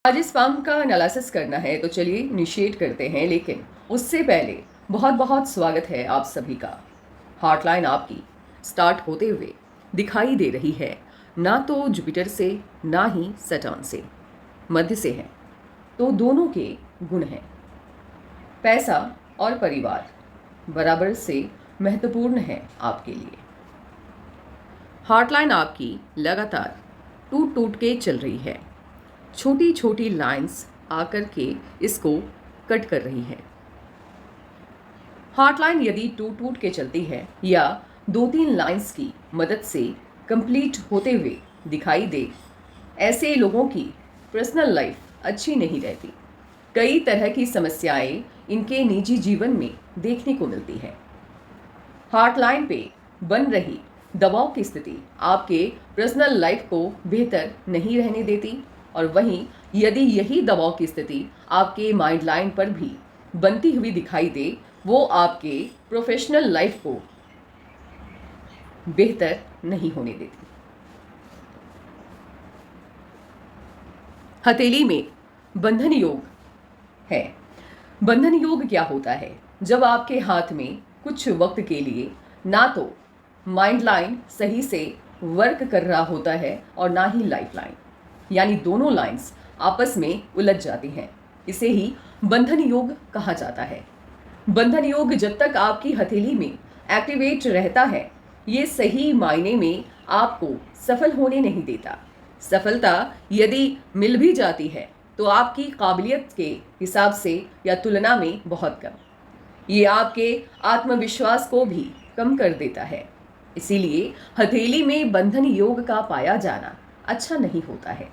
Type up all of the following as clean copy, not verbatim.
आज इस फॉर्म का एनालिसिस करना है तो चलिए इनिशिएट करते हैं, लेकिन उससे पहले बहुत बहुत स्वागत है आप सभी का। हार्टलाइन आपकी स्टार्ट होते हुए दिखाई दे रही है, ना तो जुपिटर से ना ही सैटर्न से, मध्य से है। तो दोनों के गुण हैं। पैसा और परिवार बराबर से महत्वपूर्ण है आपके लिए। हार्टलाइन आपकी लगातार टूट टूट के चल रही है। छोटी छोटी लाइंस आकर के इसको कट कर रही है। हार्टलाइन यदि टूट टूट के चलती है या 2-3 लाइंस की मदद से कंप्लीट होते हुए दिखाई दे, ऐसे लोगों की पर्सनल लाइफ अच्छी नहीं रहती। कई तरह की समस्याएं इनके निजी जीवन में देखने को मिलती है। हार्टलाइन पे बन रही दबाव की स्थिति आपके पर्सनल लाइफ को बेहतर नहीं रहने देती, और वहीं यदि यही दबाव की स्थिति आपके माइंड लाइन पर भी बनती हुई दिखाई दे, वो आपके प्रोफेशनल लाइफ को बेहतर नहीं होने देती। हथेली में बंधन योग है। बंधन योग क्या होता है? जब आपके हाथ में कुछ वक्त के लिए ना तो माइंड लाइन सही से वर्क कर रहा होता है और ना ही लाइफ लाइन, यानी दोनों लाइंस आपस में उलझ जाती हैं। इसे ही बंधन योग कहा जाता है। बंधन योग जब तक आपकी हथेली में एक्टिवेट रहता है, ये सही मायने में आपको सफल होने नहीं देता। सफलता यदि मिल भी जाती है तो आपकी काबिलियत के हिसाब से या तुलना में बहुत कम। ये आपके आत्मविश्वास को भी कम कर देता है। इसीलिए हथेली में बंधन योग का पाया जाना अच्छा नहीं होता है।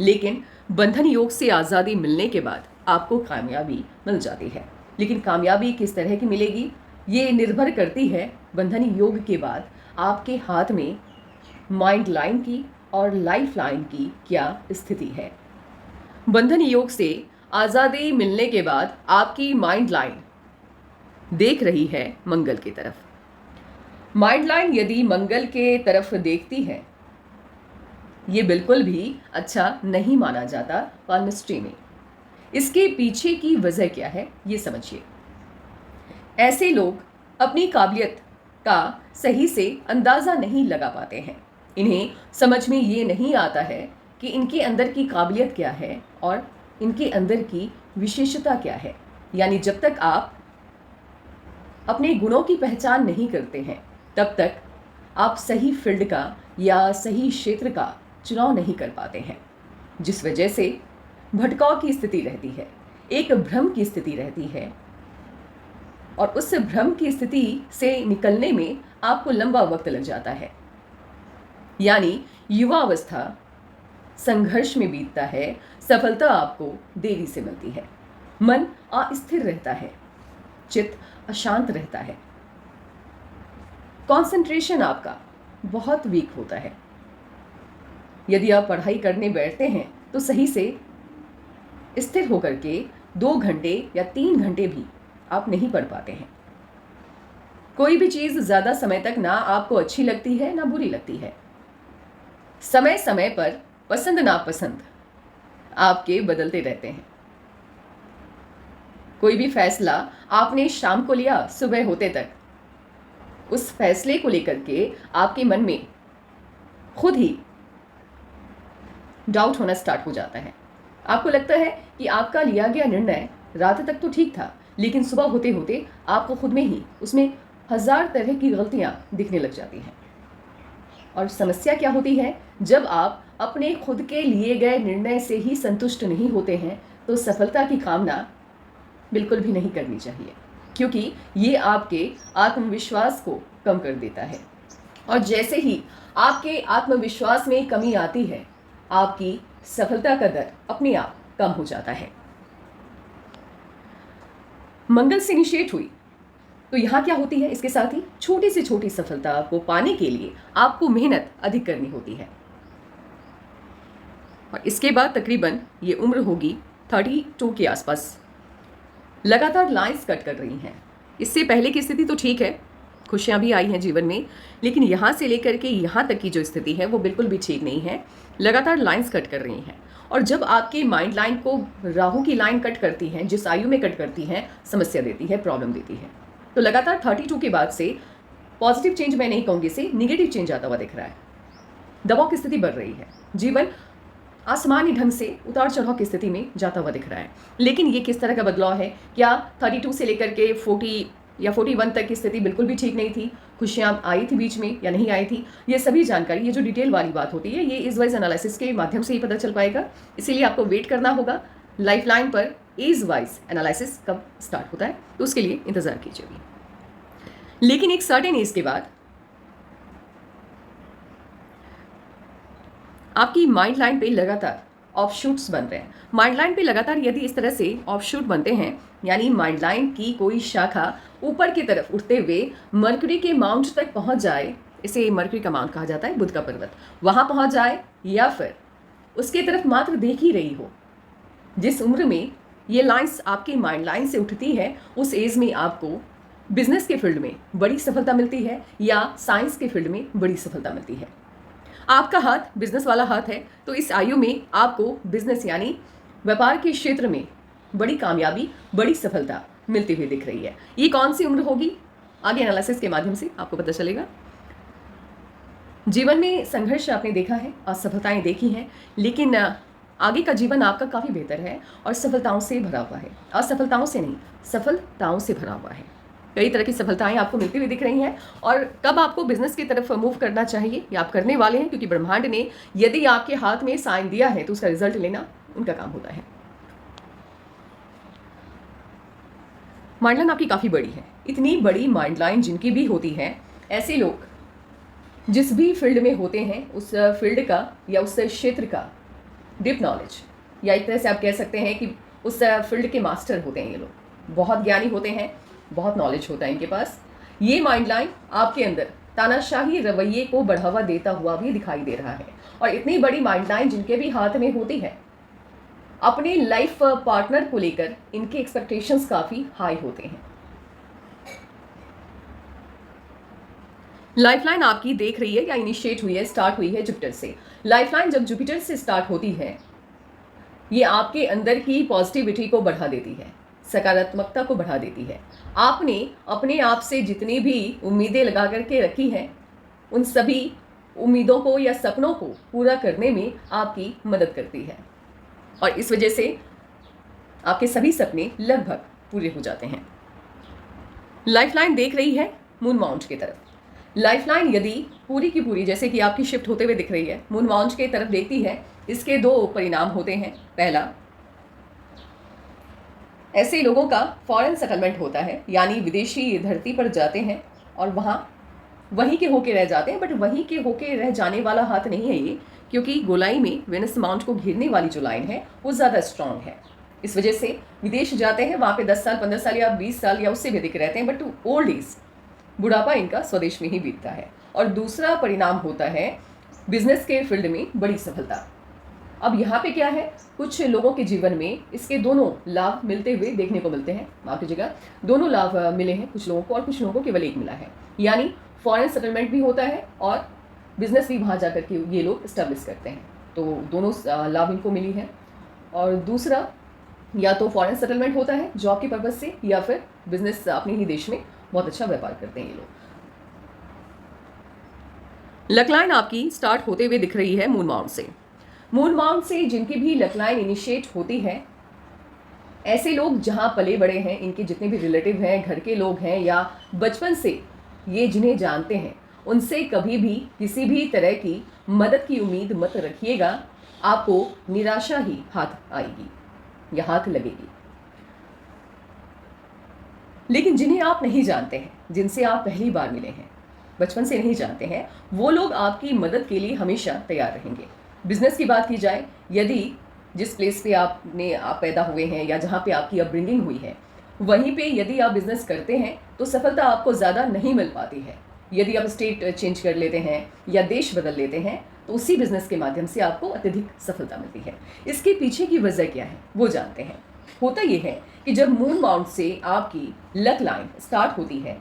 लेकिन बंधन योग से आज़ादी मिलने के बाद आपको कामयाबी मिल जाती है। लेकिन कामयाबी किस तरह की मिलेगी, ये निर्भर करती है बंधन योग के बाद आपके हाथ में माइंड लाइन की और लाइफ लाइन की क्या स्थिति है। बंधन योग से आज़ादी मिलने के बाद आपकी माइंड लाइन देख रही है मंगल की तरफ। माइंड लाइन यदि मंगल के तरफ देखती है, ये बिल्कुल भी अच्छा नहीं माना जाता पाल्मिस्ट्री में। इसके पीछे की वजह क्या है, ये समझिए। ऐसे लोग अपनी काबिलियत का सही से अंदाज़ा नहीं लगा पाते हैं। इन्हें समझ में ये नहीं आता है कि इनके अंदर की काबिलियत क्या है और इनके अंदर की विशेषता क्या है। यानी जब तक आप अपने गुणों की पहचान नहीं करते हैं, तब तक आप सही फील्ड का या सही क्षेत्र का चुनाव नहीं कर पाते हैं, जिस वजह से भटकाव की स्थिति रहती है, एक भ्रम की स्थिति रहती है। और उस भ्रम की स्थिति से निकलने में आपको लंबा वक्त लग जाता है। यानी युवा अवस्था संघर्ष में बीतता है, सफलता आपको देरी से मिलती है, मन अस्थिर रहता है, चित्त अशांत रहता है, कंसंट्रेशन आपका बहुत वीक होता है। यदि आप पढ़ाई करने बैठते हैं तो सही से स्थिर होकर के 2 घंटे या 3 घंटे भी आप नहीं पढ़ पाते हैं। कोई भी चीज़ ज़्यादा समय तक ना आपको अच्छी लगती है ना बुरी लगती है। समय समय पर पसंद नापसंद आपके बदलते रहते हैं। कोई भी फैसला आपने शाम को लिया, सुबह होते तक उस फैसले को लेकर के आपके मन में खुद ही डाउट होना स्टार्ट हो जाता है। आपको लगता है कि आपका लिया गया निर्णय रात तक तो ठीक था, लेकिन सुबह होते होते आपको खुद में ही उसमें 1000 तरह की गलतियां दिखने लग जाती हैं। और समस्या क्या होती है, जब आप अपने खुद के लिए गए निर्णय से ही संतुष्ट नहीं होते हैं तो सफलता की कामना बिल्कुल भी नहीं करनी चाहिए, क्योंकि ये आपके आत्मविश्वास को कम कर देता है। और जैसे ही आपके आत्मविश्वास में कमी आती है, आपकी सफलता का दर अपने आप कम हो जाता है। मंगल से इनिशिएट हुई तो यहाँ क्या होती है, इसके साथ ही छोटी से छोटी सफलता को पाने के लिए आपको मेहनत अधिक करनी होती है। और इसके बाद तकरीबन ये उम्र होगी 32 के आसपास। लगातार लाइंस कट कर रही हैं। इससे पहले की स्थिति तो ठीक है, खुशियाँ भी आई हैं जीवन में, लेकिन यहाँ से लेकर के यहाँ तक की जो स्थिति है वो बिल्कुल भी ठीक नहीं है। लगातार लाइंस कट कर रही हैं और जब आपके माइंड लाइन को राहु की लाइन कट करती है, जिस आयु में कट करती है, समस्या देती है, प्रॉब्लम देती है। तो लगातार 32 के बाद से पॉजिटिव चेंज मैं नहीं कहूँगी, से निगेटिव चेंज आता हुआ दिख रहा है। दबाव की स्थिति बढ़ रही है, जीवन असामान्य ढंग से उतार चढ़ाव की स्थिति में जाता हुआ दिख रहा है। लेकिन ये किस तरह का बदलाव है? क्या 32 से लेकर के 40 या 41 तक की स्थिति बिल्कुल भी ठीक नहीं थी? खुशियाँ आई थी बीच में या नहीं आई थी? ये सभी जानकारी, ये जो डिटेल वाली बात होती है, ये एज वाइज एनालिसिस के माध्यम से ही पता चल पाएगा। इसीलिए आपको वेट करना होगा लाइफ लाइन पर एज वाइज एनालिसिस कब स्टार्ट होता है, तो उसके लिए इंतजार कीजिए भी। लेकिन एक सर्टेन एज के बाद आपकी माइंड लाइन पे लगातार ऑफशूट्स बन रहे हैं। माइंड लाइन पे लगातार यदि इस तरह से ऑफशूट बनते हैं, यानी माइंड लाइन की कोई शाखा ऊपर की तरफ उठते हुए मरकरी के माउंट तक पहुंच जाए, इसे मरकरी का माउंट कहा जाता है, बुध का पर्वत, वहां पहुंच जाए, या फिर उसके तरफ मात्र देख ही रही हो। जिस उम्र में ये लाइंस आपकी माइंड लाइन से उठती है, उस एज में आपको बिजनेस के फील्ड में बड़ी सफलता मिलती है या साइंस के फील्ड में बड़ी सफलता मिलती है। आपका हाथ बिजनेस वाला हाथ है, तो इस आयु में आपको बिजनेस यानी व्यापार के क्षेत्र में बड़ी कामयाबी, बड़ी सफलता मिलती हुई दिख रही है। ये कौन सी उम्र होगी, आगे एनालिसिस के माध्यम से आपको पता चलेगा। जीवन में संघर्ष आपने देखा है, असफलताएं देखी हैं, लेकिन आगे का जीवन आपका काफ़ी बेहतर है और सफलताओं से भरा हुआ है। असफलताओं से नहीं, सफलताओं से भरा हुआ है। कई तरह की सफलताएं आपको मिलती हुई दिख रही हैं। और कब आपको बिजनेस की तरफ मूव करना चाहिए, या आप करने वाले हैं, क्योंकि ब्रह्मांड ने यदि आपके हाथ में साइन दिया है तो उसका रिजल्ट लेना उनका काम होता है। माइंड लाइन आपकी काफ़ी बड़ी है। इतनी बड़ी माइंड लाइन जिनकी भी होती है, ऐसे लोग जिस भी फील्ड में होते हैं, उस फील्ड का या उस क्षेत्र का डीप नॉलेज, या एक तरह से आप कह सकते हैं कि उस फील्ड के मास्टर होते हैं। ये लोग बहुत ज्ञानी होते हैं, बहुत नॉलेज होता है इनके पास। ये माइंड लाइन आपके अंदर तानाशाही रवैये को बढ़ावा देता हुआ भी दिखाई दे रहा है। और इतनी बड़ी माइंड लाइन जिनके भी हाथ में होती है, अपने लाइफ पार्टनर को लेकर इनके एक्सपेक्टेशंस काफ़ी हाई होते हैं। लाइफलाइन आपकी देख रही है या इनिशिएट हुई है, स्टार्ट हुई है जुपिटर से। लाइफलाइन जब जुपिटर से स्टार्ट होती है, ये आपके अंदर की पॉजिटिविटी को बढ़ा देती है, सकारात्मकता को बढ़ा देती है। आपने अपने आप से जितनी भी उम्मीदें लगा करके रखी हैं, उन सभी उम्मीदों को या सपनों को पूरा करने में आपकी मदद करती है, और इस वजह से आपके सभी सपने लगभग पूरे हो जाते हैं। लाइफलाइन देख रही है मून माउंट की तरफ। लाइफलाइन यदि पूरी की पूरी, जैसे कि आपकी शिफ्ट होते हुए दिख रही है, मून माउंट की तरफ देखती है, इसके दो परिणाम होते हैं। पहला, ऐसे लोगों का फॉरेन सेटलमेंट होता है, यानी विदेशी धरती पर जाते हैं और वहीं के होके रह जाते हैं। बट वहीं के होके रह जाने वाला हाथ नहीं है ये, क्योंकि गोलाई में वेनस माउंट को घेरने वाली जो लाइन है वो ज़्यादा स्ट्रांग है। इस वजह से विदेश जाते हैं, वहाँ पे 10 साल, 15 साल या 20 साल या उससे भी अधिक रहते हैं, बट ओल्ड एज, बुढ़ापा इनका स्वदेश में ही बीतता है। और दूसरा परिणाम होता है बिजनेस के फील्ड में बड़ी सफलता। अब यहाँ पे क्या है, कुछ लोगों के जीवन में इसके दोनों लाभ मिलते हुए देखने को मिलते हैं। माफ कीजिएगा, दोनों लाभ मिले हैं कुछ लोगों को, और कुछ लोगों को केवल एक मिला है। यानी फॉरेन सेटलमेंट भी होता है और बिजनेस भी वहाँ जाकर के ये लोग इस्टेब्लिश करते हैं, तो दोनों लाभ इनको मिली है। और दूसरा, या तो फॉरेन सेटलमेंट होता है जॉब के पर्पज से, या फिर बिजनेस अपने ही देश में बहुत अच्छा व्यापार करते हैं ये लोग। लक लाइन आपकी स्टार्ट होते हुए दिख रही है मून माउंट से। मून माउंट से जिनकी भी लक लाइन इनिशिएट होती है, ऐसे लोग जहाँ पले बड़े हैं, इनके जितने भी रिलेटिव हैं, घर के लोग हैं, या बचपन से ये जिन्हें जानते हैं, उनसे कभी भी किसी भी तरह की मदद की उम्मीद मत रखिएगा। आपको निराशा ही हाथ आएगी या हाथ लगेगी। लेकिन जिन्हें आप नहीं जानते हैं, जिनसे आप पहली बार मिले हैं, बचपन से नहीं जानते हैं, वो लोग आपकी मदद के लिए हमेशा तैयार रहेंगे। बिजनेस की बात की जाए, यदि जिस प्लेस पे आप पैदा हुए हैं या जहाँ पे आपकी अपब्रिंगिंग हुई है, वहीं पे यदि आप बिजनेस करते हैं तो सफलता आपको ज़्यादा नहीं मिल पाती है। यदि आप स्टेट चेंज कर लेते हैं या देश बदल लेते हैं, तो उसी बिजनेस के माध्यम से आपको अत्यधिक सफलता मिलती है। इसके पीछे की वजह क्या है वो जानते हैं। होता यह है कि जब मून माउंट से आपकी लक लाइन स्टार्ट होती है,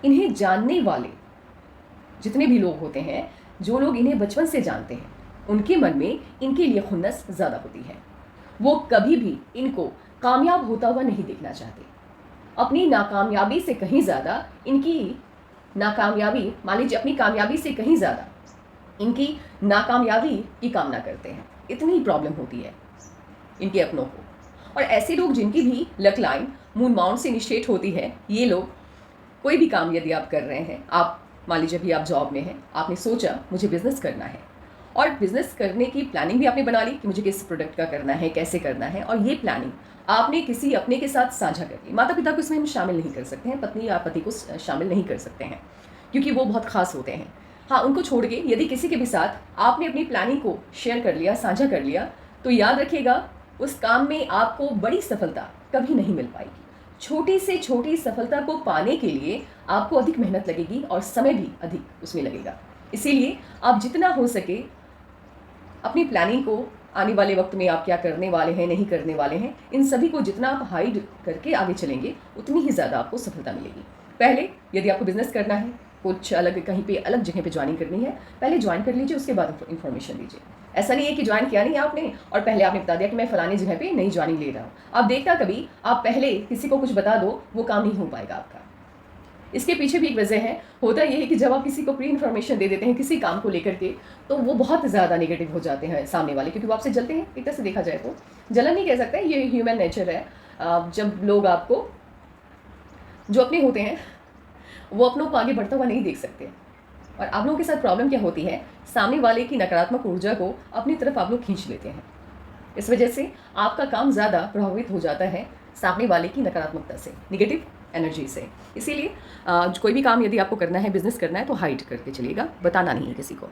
इन्हें जानने वाले जितने भी लोग होते हैं, जो लोग इन्हें बचपन से जानते हैं, उनके मन में इनके लिए खुन्नस ज़्यादा होती है। वो कभी भी इनको कामयाब होता हुआ नहीं देखना चाहते। अपनी नाकामयाबी से कहीं ज़्यादा इनकी नाकामयाबी, मान लीजिए अपनी कामयाबी से कहीं ज़्यादा इनकी नाकामयाबी की कामना करते हैं। इतनी प्रॉब्लम होती है इनके अपनों को। और ऐसे लोग जिनकी भी लक लाइन मून माउंट से इनिशिएट होती है, ये लोग कोई भी काम यदि आप कर रहे हैं, आप मान लीजिए अभी आप जॉब में हैं, आपने सोचा मुझे बिज़नेस करना है और बिज़नेस करने की प्लानिंग भी आपने बना ली कि मुझे किस प्रोडक्ट का करना है, कैसे करना है, और ये प्लानिंग आपने किसी अपने के साथ साझा कर ली। माता पिता को इसमें हम शामिल नहीं कर सकते हैं, पत्नी या पति को शामिल नहीं कर सकते हैं क्योंकि वो बहुत खास होते हैं। हाँ, उनको छोड़ के यदि किसी के भी साथ आपने अपनी प्लानिंग को शेयर कर लिया, साझा कर लिया, तो याद रखिएगा उस काम में आपको बड़ी सफलता कभी नहीं मिल पाएगी। छोटी से छोटी सफलता को पाने के लिए आपको अधिक मेहनत लगेगी और समय भी अधिक उसमें लगेगा। इसीलिए आप जितना हो सके अपनी प्लानिंग को, आने वाले वक्त में आप क्या करने वाले हैं, नहीं करने वाले हैं, इन सभी को जितना आप हाइड करके आगे चलेंगे उतनी ही ज़्यादा आपको सफलता मिलेगी। पहले यदि आपको बिजनेस करना है, कुछ अलग कहीं पे अलग जगह पे ज्वाइनिंग करनी है, पहले ज्वाइन कर लीजिए, उसके बाद इन्फॉर्मेशन दीजिए। ऐसा नहीं है कि ज्वाइन किया नहीं आपने और पहले आपने बता दिया कि मैं फलानी जगह पे नई ज्वाइनिंग ले रहा हूँ। आप देखना कभी आप पहले किसी को कुछ बता दो, वो काम नहीं हो पाएगा आपका। इसके पीछे भी एक वजह है। होता यह है कि जब आप किसी को प्री इन्फॉर्मेशन दे देते हैं किसी काम को लेकर के, तो वो बहुत ज़्यादा नेगेटिव हो जाते हैं सामने वाले, क्योंकि वो आपसे जलते हैं। एक तरह से देखा जाए तो जलन नहीं कह सकते, ये ह्यूमन नेचर है। जब लोग आपको, जो अपने होते हैं, वो अपनों को आगे बढ़ता हुआ नहीं देख सकते। और आप लोगों के साथ प्रॉब्लम क्या होती है, सामने वाले की नकारात्मक ऊर्जा को अपनी तरफ आप लोग खींच लेते हैं। इस वजह से आपका काम ज़्यादा प्रभावित हो जाता है सामने वाले की नकारात्मकता से, निगेटिव एनर्जी से। इसीलिए कोई भी काम यदि आपको करना है, बिजनेस करना है, तो हाइड करके चलिएगा, बताना नहीं है किसी को।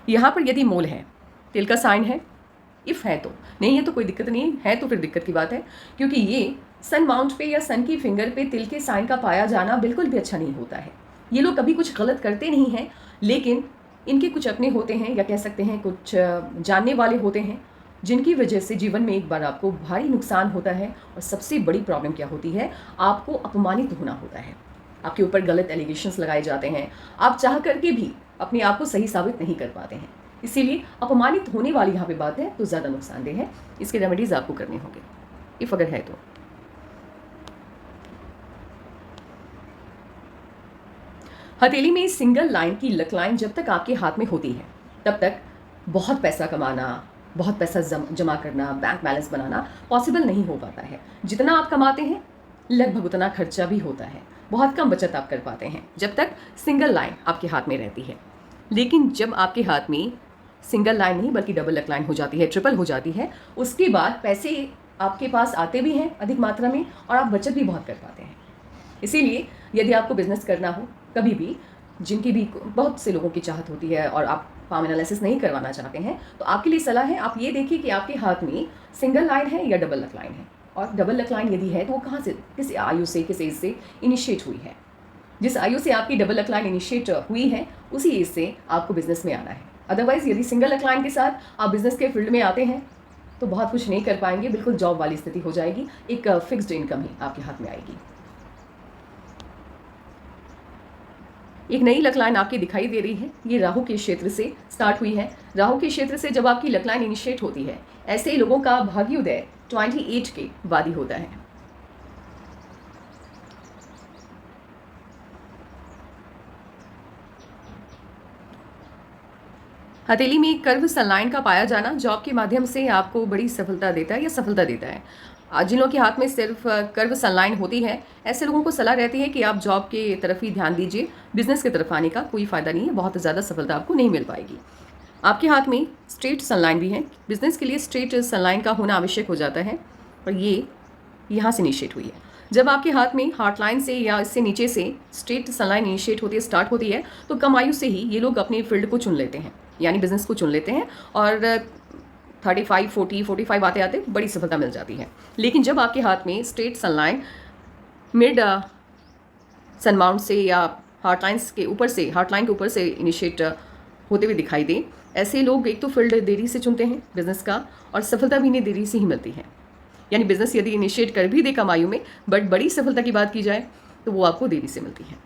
यहाँ पर यदि मोल है, तिल का साइन है, इफ़ है तो, नहीं है तो कोई दिक्कत नहीं है तो फिर दिक्कत की बात है, क्योंकि ये सन माउंट पे या सन की फिंगर पे तिल के साइन का पाया जाना बिल्कुल भी अच्छा नहीं होता है। ये लोग कभी कुछ गलत करते नहीं हैं, लेकिन इनके कुछ अपने होते हैं, या कह सकते हैं कुछ जानने वाले होते हैं, जिनकी वजह से जीवन में एक बार आपको भारी नुकसान होता है। और सबसे बड़ी प्रॉब्लम क्या होती है, आपको अपमानित होना होता है, आपके ऊपर गलत एलिगेशंस लगाए जाते हैं, आप चाह करके भी अपने आप को सही साबित नहीं कर पाते हैं। इसीलिए अपमानित होने वाली यहाँ पे बात है तो ज़्यादा नुकसानदेह है। इसके रेमेडीज़ आपको करने होंगे, इफ़ अगर है तो। हथेली में सिंगल लाइन की लक लाइन जब तक आपके हाथ में होती है, तब तक बहुत पैसा कमाना, बहुत पैसा जमा करना, बैंक बैलेंस बनाना पॉसिबल नहीं हो पाता है। जितना आप कमाते हैं लगभग उतना खर्चा भी होता है, बहुत कम बचत आप कर पाते हैं जब तक सिंगल लाइन आपके हाथ में रहती है। लेकिन जब आपके हाथ में सिंगल लाइन नहीं बल्कि डबल लक लाइन हो जाती है, ट्रिपल हो जाती है, उसके बाद पैसे आपके पास आते भी हैं अधिक मात्रा में और आप बचत भी बहुत कर पाते हैं। इसीलिए यदि आपको बिजनेस करना हो कभी भी, जिनकी भी बहुत से लोगों की चाहत होती है और आप फार्म एनालिसिस नहीं करवाना चाहते हैं, तो आपके लिए सलाह है, आप ये देखिए कि आपके हाथ में सिंगल लाइन है या डबल लक लाइन है। और डबल लक लाइन यदि है तो वो कहाँ से, किस आयु से, किस एज से इनिशिएट हुई है। जिस आयु से आपकी डबल लक लाइन इनिशिएट हुई है उसी एज से आपको बिजनेस में आना है। अदरवाइज यदि सिंगल लक लाइन के साथ आप बिजनेस के फील्ड में आते हैं तो बहुत कुछ नहीं कर पाएंगे, बिल्कुल जॉब वाली स्थिति हो जाएगी, एक फिक्स्ड इनकम ही आपके हाथ में आएगी। एक नई लक लाइन आपकी दिखाई दे रही है, ये राहु के क्षेत्र से स्टार्ट हुई है। राहु के क्षेत्र से जब आपकी लक लाइन इनिशिएट होती है, ऐसे लोगों का भाग्योदय 28 के बाद ही होता है। हथेली में एक कर्व सनलाइन का पाया जाना जॉब के माध्यम से आपको बड़ी सफलता देता है या सफलता देता है। जिन लोगों के हाथ में सिर्फ कर्व सनलाइन होती है, ऐसे लोगों को सलाह रहती है कि आप जॉब के तरफ ही ध्यान दीजिए, बिजनेस की तरफ आने का कोई फ़ायदा नहीं है, बहुत ज़्यादा सफलता आपको नहीं मिल पाएगी। आपके हाथ में स्ट्रेट सनलाइन भी है, बिजनेस के लिए स्ट्रेट सनलाइन का होना आवश्यक हो जाता है, और ये यहाँ से इनिशिएट हुई है। जब आपके हाथ में हार्ट लाइन से या इससे नीचे से स्ट्रेट सनलाइन इनिशिएट होती है, स्टार्ट होती है, तो कम आयु से ही ये लोग अपने फील्ड को चुन लेते हैं, यानी बिजनेस को चुन लेते हैं, और 35, 40, 45 आते आते बड़ी सफलता मिल जाती है। लेकिन जब आपके हाथ में स्ट्रेट सनलाइन मिड सन माउंट से या हार्ट लाइन्स के ऊपर से, हार्ट लाइन के ऊपर से इनिशिएट होते हुए दिखाई दे, ऐसे लोग एक तो फील्ड देरी से चुनते हैं बिजनेस का, और सफलता भी इन्हें देरी से ही मिलती है। यानी बिजनेस यदि इनिशिएट कर भी दे कम आयु में, बट बड़ी सफलता की बात की जाए तो वो आपको देरी से मिलती है।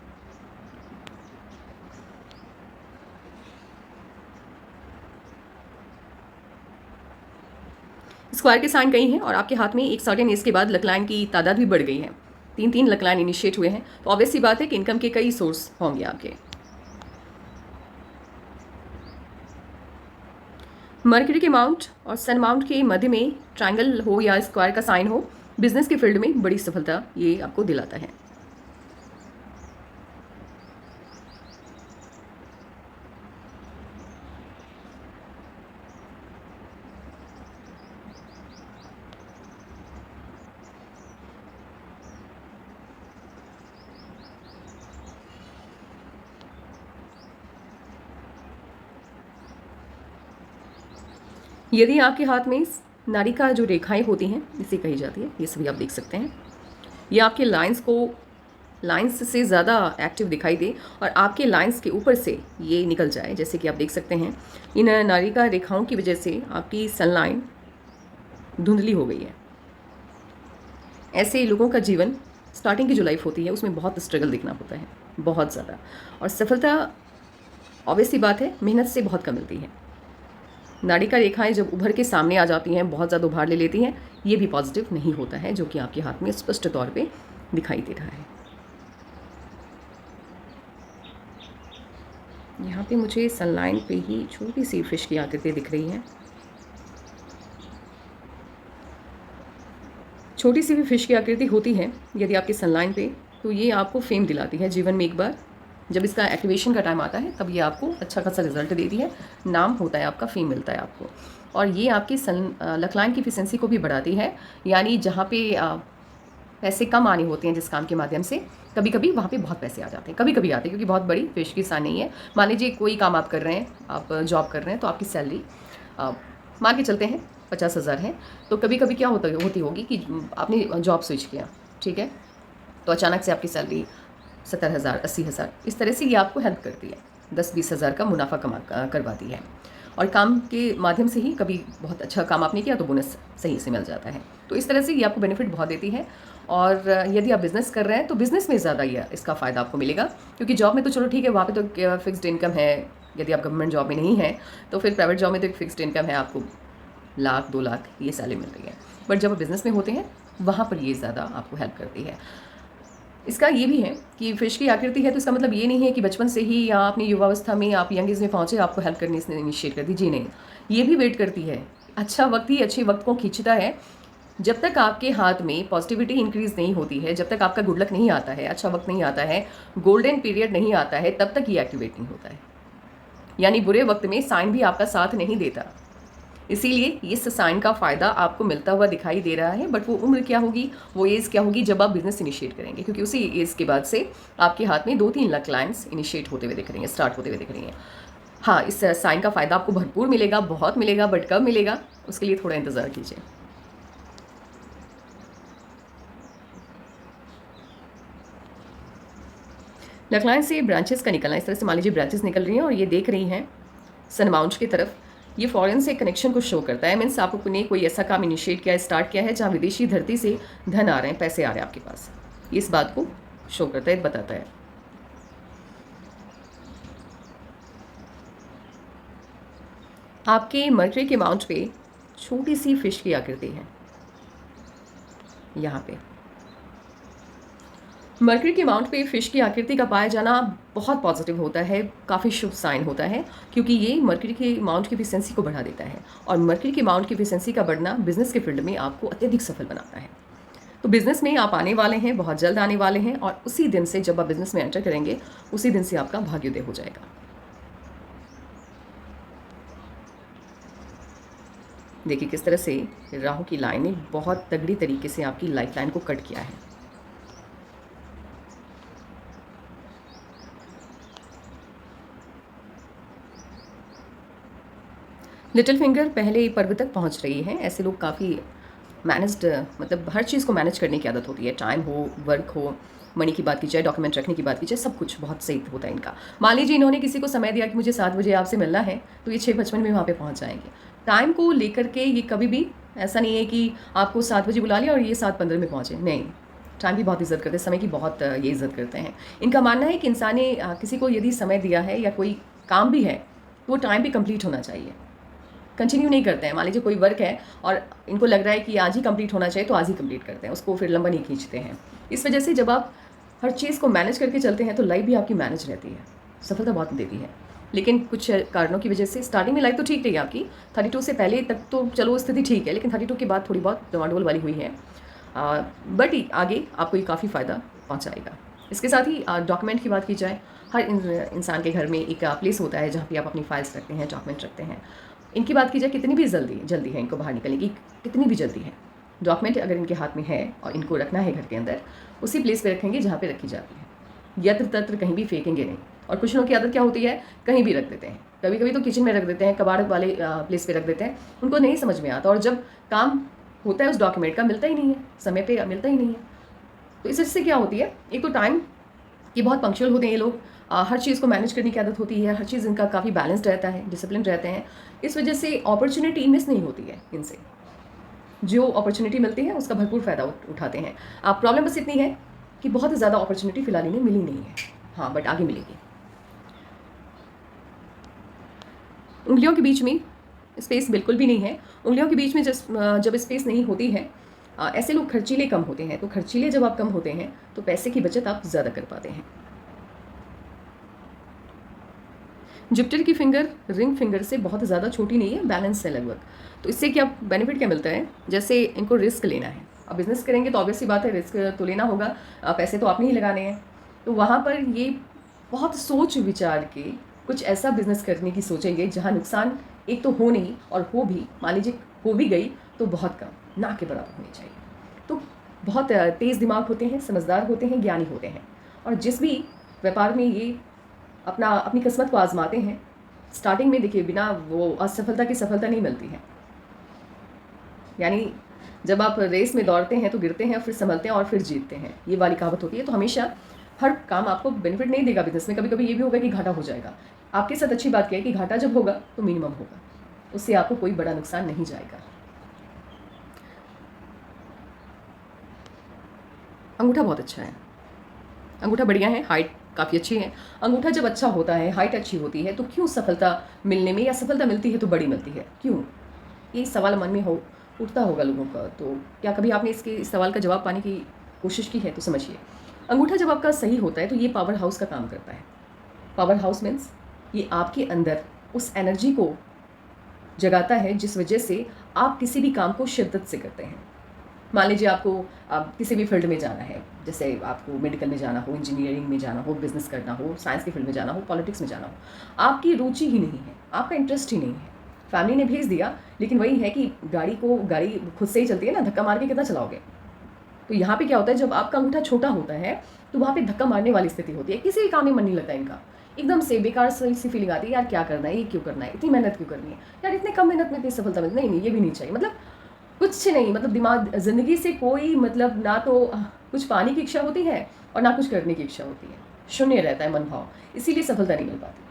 स्क्वायर के साइन कई हैं और आपके हाथ में एक सर्टेन एज के बाद लक लाइन की तादाद भी बढ़ गई है, 3 लक लाइन इनिशिएट हुए हैं, तो ऑब्वियस सी बात है कि इनकम के कई सोर्स होंगे आपके। मर्क्यूरी के माउंट और सन माउंट के मध्य में ट्रायंगल हो या स्क्वायर का साइन हो, बिजनेस के फील्ड में बड़ी सफलता ये आपको दिलाता है। यदि आपके हाथ में नाड़ी का जो रेखाएं होती हैं, इसे कही जाती है, ये सभी आप देख सकते हैं, ये आपके लाइंस से ज़्यादा एक्टिव दिखाई दे और आपके लाइंस के ऊपर से ये निकल जाए, जैसे कि आप देख सकते हैं इन नाड़ी का रेखाओं की वजह से आपकी सनलाइन धुंधली हो गई है। ऐसे लोगों का जीवन, स्टार्टिंग की जो लाइफ होती है उसमें बहुत स्ट्रगल देखना होता है, बहुत ज़्यादा, और सफलता ऑब्वियस सी बात है मेहनत से बहुत कम मिलती है। नाड़ी का रेखाएं जब उभर के सामने आ जाती हैं, बहुत ज़्यादा उभार ले लेती हैं, ये भी पॉजिटिव नहीं होता है, जो कि आपके हाथ में स्पष्ट तौर पे दिखाई दे रहा है। यहाँ पे मुझे सनलाइन पे ही छोटी सी फिश की आकृति दिख रही है। छोटी सी भी फिश की आकृति होती है यदि आपकी सनलाइन पे, तो ये आपको फेम दिलाती है जीवन में। एक बार जब इसका एक्टिवेशन का टाइम आता है तब ये आपको अच्छा खासा रिजल्ट देती है, नाम होता है आपका, फेम मिलता है आपको, और ये आपकी लक लाइन की एफिशिएंसी को भी बढ़ाती है। यानी जहाँ पे पैसे कम आने होते हैं जिस काम के माध्यम से, कभी कभी वहाँ पे बहुत पैसे आ जाते हैं, कभी कभी आते हैं, क्योंकि बहुत बड़ी फिश की साइन नहीं है। मान लीजिए कोई काम आप कर रहे हैं, आप जॉब कर रहे हैं, तो आपकी सैलरी मान के चलते हैं 50,000 है, तो कभी कभी क्या होती होगी कि आपने जॉब स्विच किया, ठीक है, तो अचानक से आपकी सैलरी 70,000, 80,000, इस तरह से ये आपको हेल्प करती है, 10-20 हज़ार का मुनाफा करवाती है। और काम के माध्यम से ही कभी बहुत अच्छा काम आपने किया तो बोनस सही से मिल जाता है, तो इस तरह से ये आपको बेनिफिट बहुत देती है। और यदि आप बिज़नेस कर रहे हैं तो बिज़नेस में ज़्यादा ये इसका फ़ायदा आपको मिलेगा, क्योंकि जॉब में तो चलो ठीक है, वहाँ पे तो फिक्स्ड इनकम है। यदि आप गवर्नमेंट जॉब में नहीं है तो फिर प्राइवेट जॉब में तो एक फिक्स्ड इनकम है, आपको 1,00,000-2 लाख ये सैलरी मिल रही है। बट जब आप बिज़नेस में होते हैं वहाँ पर ये ज़्यादा आपको हेल्प करती है। इसका ये भी है कि फिश की आकृति है, तो इसका मतलब ये नहीं है कि बचपन से ही या अपनी युवावस्था में आप यंग एज में पहुँचे आपको हेल्प करने इसने इनिशिएट कर दी, जी नहीं, ये भी वेट करती है। अच्छा वक्त ही अच्छे वक्त को खींचता है। जब तक आपके हाथ में पॉजिटिविटी इंक्रीज नहीं होती है, जब तक आपका गुड लक नहीं आता है, अच्छा वक्त नहीं आता है, गोल्डन पीरियड नहीं आता है, तब तक ये एक्टिवेट नहीं होता है। यानी बुरे वक्त में साइन भी आपका साथ नहीं देता। इसीलिए इस साइन का फ़ायदा आपको मिलता हुआ दिखाई दे रहा है। बट वो उम्र क्या होगी, वो एज क्या होगी जब आप बिजनेस इनिशिएट करेंगे, क्योंकि उसी एज के बाद से आपके हाथ में 2-3 लाख क्लाइंट्स इनिशिएट होते हुए दिख रही हैं, स्टार्ट होते हुए दिख रही हैं। हाँ, इस साइन का फ़ायदा आपको भरपूर मिलेगा, बहुत मिलेगा, बट कब मिलेगा उसके लिए थोड़ा इंतज़ार कीजिए। लक लाइन से ब्रांचेस का निकलना, इस तरह से मान लीजिए ब्रांचेस निकल रही हैं और ये देख रही हैं सन माउंट की तरफ, ये फॉरेन से कनेक्शन को शो करता है। मीन्स आपने कोई ऐसा काम इनिशिएट किया है, स्टार्ट किया है जहाँ विदेशी धरती से धन आ रहे हैं, पैसे आ रहे हैं आपके पास, इस बात को शो करता है, बताता है। आपके मर्करी के माउंट पे छोटी सी फिश की आकृति है। यहाँ पे मर्करी के माउंट पे फिश की आकृति का पाया जाना बहुत पॉजिटिव होता है, काफ़ी शुभ साइन होता है, क्योंकि ये मर्करी के माउंट की एफिशिएंसी को बढ़ा देता है। और मर्करी के माउंट की एफिशिएंसी का बढ़ना बिजनेस के फील्ड में आपको अत्यधिक सफल बनाता है। तो बिजनेस में आप आने वाले हैं, बहुत जल्द आने वाले हैं, और उसी दिन से जब आप बिजनेस में एंटर करेंगे उसी दिन से आपका भाग्योदय हो जाएगा। देखिए किस तरह से राहु की लाइन ने बहुत तगड़ी तरीके से आपकी लाइफ लाइन को कट किया है। लिटिल फिंगर पहले पर्व तक पहुंच रही है। ऐसे लोग काफ़ी मैनेज्ड, मतलब हर चीज़ को मैनेज करने की आदत होती है, टाइम हो, वर्क हो, मनी की बात की जाए, डॉक्यूमेंट रखने की बात की जाए, सब कुछ बहुत सही होता है इनका। मान लीजिए इन्होंने किसी को समय दिया कि मुझे 7 बजे आपसे मिलना है, तो ये 6:55 में वहाँ पे पहुँच जाएंगे। टाइम को लेकर के ये कभी भी ऐसा नहीं है कि आपको 7 बजे बुला लिया और ये 7:15 में पहुँचे, नहीं, टाइम की बहुत इज़्ज़त करते हैं, समय की बहुत ये इज़्ज़त करते हैं। इनका मानना है कि इंसान ने किसी को यदि समय दिया है या कोई काम भी है तो वो टाइम पे कंप्लीट होना चाहिए। कंटिन्यू नहीं करते हैं। मान लीजिए कोई वर्क है और इनको लग रहा है कि आज ही कंप्लीट होना चाहिए तो आज ही कंप्लीट करते हैं, उसको फिर लंबा नहीं खींचते हैं। इस वजह से जब आप हर चीज़ को मैनेज करके चलते हैं तो लाइफ भी आपकी मैनेज रहती है, सफलता बहुत देती है। लेकिन कुछ कारणों की वजह से स्टार्टिंग में लाइफ तो ठीक रही आपकी, 32 से पहले तक तो चलो स्थिति ठीक है, लेकिन 32 के बाद थोड़ी बहुत डमाडोल वाली हुई है। बट आगे आपको ये काफ़ी फ़ायदा पहुँचाएगा। इसके साथ ही डॉक्यूमेंट की बात की जाए, हर इंसान के घर में एक प्लेस होता है जहाँ पे आप अपनी फाइल्स रखते हैं, डॉक्यूमेंट रखते हैं। इनकी बात की जाए, कितनी भी जल्दी है इनको बाहर निकलने की, कितनी भी जल्दी है, डॉक्यूमेंट अगर इनके हाथ में है और इनको रखना है घर के अंदर, उसी प्लेस पे रखेंगे जहाँ पे रखी जाती है। यत्र तत्र कहीं भी फेंकेंगे नहीं। और कुछ लोगों की आदत क्या होती है, कहीं भी रख देते हैं, कभी कभी तो किचन में रख देते हैं, कबाड़ वाले प्लेस पे रख देते हैं, उनको नहीं समझ में आता और जब काम होता है उस डॉक्यूमेंट का मिलता ही नहीं है, समय पे मिलता ही नहीं है। तो इस वजह से क्या होती है, एक तो टाइम कि बहुत पंक्चुअल होते हैं ये लोग, हर चीज़ को मैनेज करने की आदत होती है, हर चीज़ इनका काफ़ी बैलेंस्ड रहता है, डिसिप्लिन रहते हैं। इस वजह से अपॉर्चुनिटी मिस नहीं होती है इनसे, जो अपॉर्चुनिटी मिलती है उसका भरपूर फ़ायदा उठाते हैं। प्रॉब्लम बस इतनी है कि बहुत ज़्यादा अपॉर्चुनिटी फिलहाल इन्हें मिली नहीं है, हाँ बट आगे मिलेगी। उंगलियों के बीच में स्पेस बिल्कुल भी नहीं है। उंगलियों के बीच में जब स्पेस नहीं होती है, ऐसे लोग खर्चीले कम होते हैं। तो खर्चीले जब आप कम होते हैं तो पैसे की बचत आप ज़्यादा कर पाते हैं। जुपिटर की फिंगर रिंग फिंगर से बहुत ज़्यादा छोटी नहीं है, बैलेंस है लगभग। तो इससे क्या बेनिफिट क्या मिलता है, जैसे इनको रिस्क लेना है, अब बिज़नेस करेंगे तो ऑब्वियसली बात है रिस्क तो लेना होगा, पैसे तो आपने ही लगाने हैं। तो वहाँ पर ये बहुत सोच विचार के कुछ ऐसा बिजनेस करने की सोचेंगे जहाँ नुकसान एक तो हो नहीं, और हो भी मान लीजिए हो भी गई तो बहुत कम, ना के बराबर होनी चाहिए। तो बहुत तेज़ दिमाग होते हैं, समझदार होते हैं, ज्ञानी होते हैं। और जिस भी व्यापार में ये अपनी किस्मत को आजमाते हैं, स्टार्टिंग में देखिए बिना वो असफलता की सफलता नहीं मिलती है। यानी जब आप रेस में दौड़ते हैं तो गिरते हैं, फिर संभलते हैं और फिर जीतते हैं, ये वाली कहावत होती है। तो हमेशा हर काम आपको बेनिफिट नहीं देगा बिजनेस में, कभी कभी ये भी होगा कि घाटा हो जाएगा। आपके साथ अच्छी बात क्या है कि घाटा जब होगा तो मिनिमम होगा, उससे आपको कोई बड़ा नुकसान नहीं जाएगा। अंगूठा बहुत अच्छा है, अंगूठा बढ़िया है, हाइट काफ़ी अच्छी है। अंगूठा जब अच्छा होता है, हाइट अच्छी होती है, तो क्यों सफलता मिलने में, या सफलता मिलती है तो बड़ी मिलती है, क्यों? ये सवाल मन में उठता होगा लोगों का। तो क्या कभी आपने इस सवाल का जवाब पाने की कोशिश की है? तो समझिए, अंगूठा जब आपका सही होता है तो ये पावर हाउस का काम करता है। पावर हाउस मीन्स ये आपके अंदर उस एनर्जी को जगाता है जिस वजह से आप किसी भी काम को शिद्दत से करते हैं। मान लीजिए आपको किसी भी फील्ड में जाना है, जैसे आपको मेडिकल में जाना हो, इंजीनियरिंग में जाना हो, बिजनेस करना हो, साइंस की फील्ड में जाना हो, पॉलिटिक्स में जाना हो, आपकी रुचि ही नहीं है, आपका इंटरेस्ट ही नहीं है, फैमिली ने भेज दिया, लेकिन वही है कि गाड़ी खुद से ही चलती है ना, धक्का मार के कितना चलाओगे। तो यहाँ पे क्या होता है, जब आपका अंगूठा छोटा होता है तो वहाँ पे धक्का मारने वाली स्थिति होती है, किसी भी काम में मन नहीं लगता इनका, एकदम से बेकार सी फीलिंग आती है, यार क्या करना है, ये क्यों करना है, इतनी मेहनत क्यों करनी है, यार इतने कम मेहनत में इतनी सफलता मिलती, नहीं ये भी नहीं चाहिए, मतलब कुछ नहीं, मतलब दिमाग ज़िंदगी से कोई मतलब, ना तो कुछ पाने की इच्छा होती है और ना कुछ करने की इच्छा होती है, शून्य रहता है मन भाव, इसीलिए सफलता नहीं मिल पाती,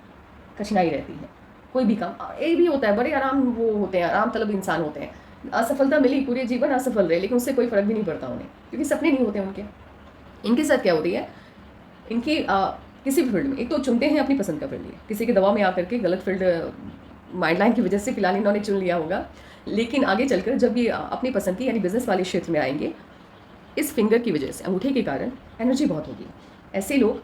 कठिनाई रहती है। कोई भी काम ये भी होता है, बड़े आराम वो होते हैं, आराम तलब इंसान होते हैं, असफलता मिली पूरे जीवन असफल रहे, लेकिन उससे कोई फ़र्क भी नहीं पड़ता उन्हें, क्योंकि सपने नहीं होते उनके। इनके साथ क्या होती है, इनकी किसी भी फील्ड में एक तो चुनते हैं अपनी पसंद का फील्ड, किसी के दबाव में आकर के गलत फील्ड माइंडलाइन की वजह से फिलहाल इन्होंने चुन लिया होगा, लेकिन आगे चलकर जब ये अपनी पसंद की यानी बिजनेस वाले क्षेत्र में आएंगे, इस फिंगर की वजह से, अंगूठे के कारण एनर्जी बहुत होगी। ऐसे लोग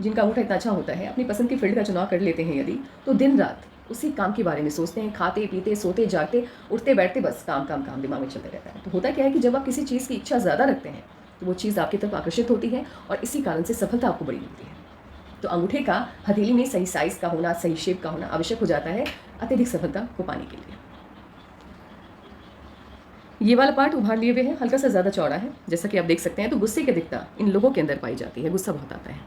जिनका अंगूठा इतना अच्छा होता है, अपनी पसंद की फील्ड का चुनाव कर लेते हैं यदि, तो दिन रात उसी काम के बारे में सोचते हैं, खाते पीते सोते जागते उठते बैठते, बस काम काम काम दिमाग में चलते रहता है। तो होता क्या है कि जब आप किसी चीज़ की इच्छा ज़्यादा रखते हैं तो वो चीज़ आपकी तरफ आकर्षित होती है और इसी कारण से सफलता आपको बड़ी मिलती है। तो अंगूठे का हथेली में सही साइज़ का होना, सही शेप का होना आवश्यक हो जाता है अत्यधिक सफलता को पाने के लिए। ये वाला पार्ट उभार लिए हुए है, हल्का सा ज़्यादा चौड़ा है, जैसा कि आप देख सकते हैं। तो गुस्से की अधिकता इन लोगों के अंदर पाई जाती है, गुस्सा बहुत आता है।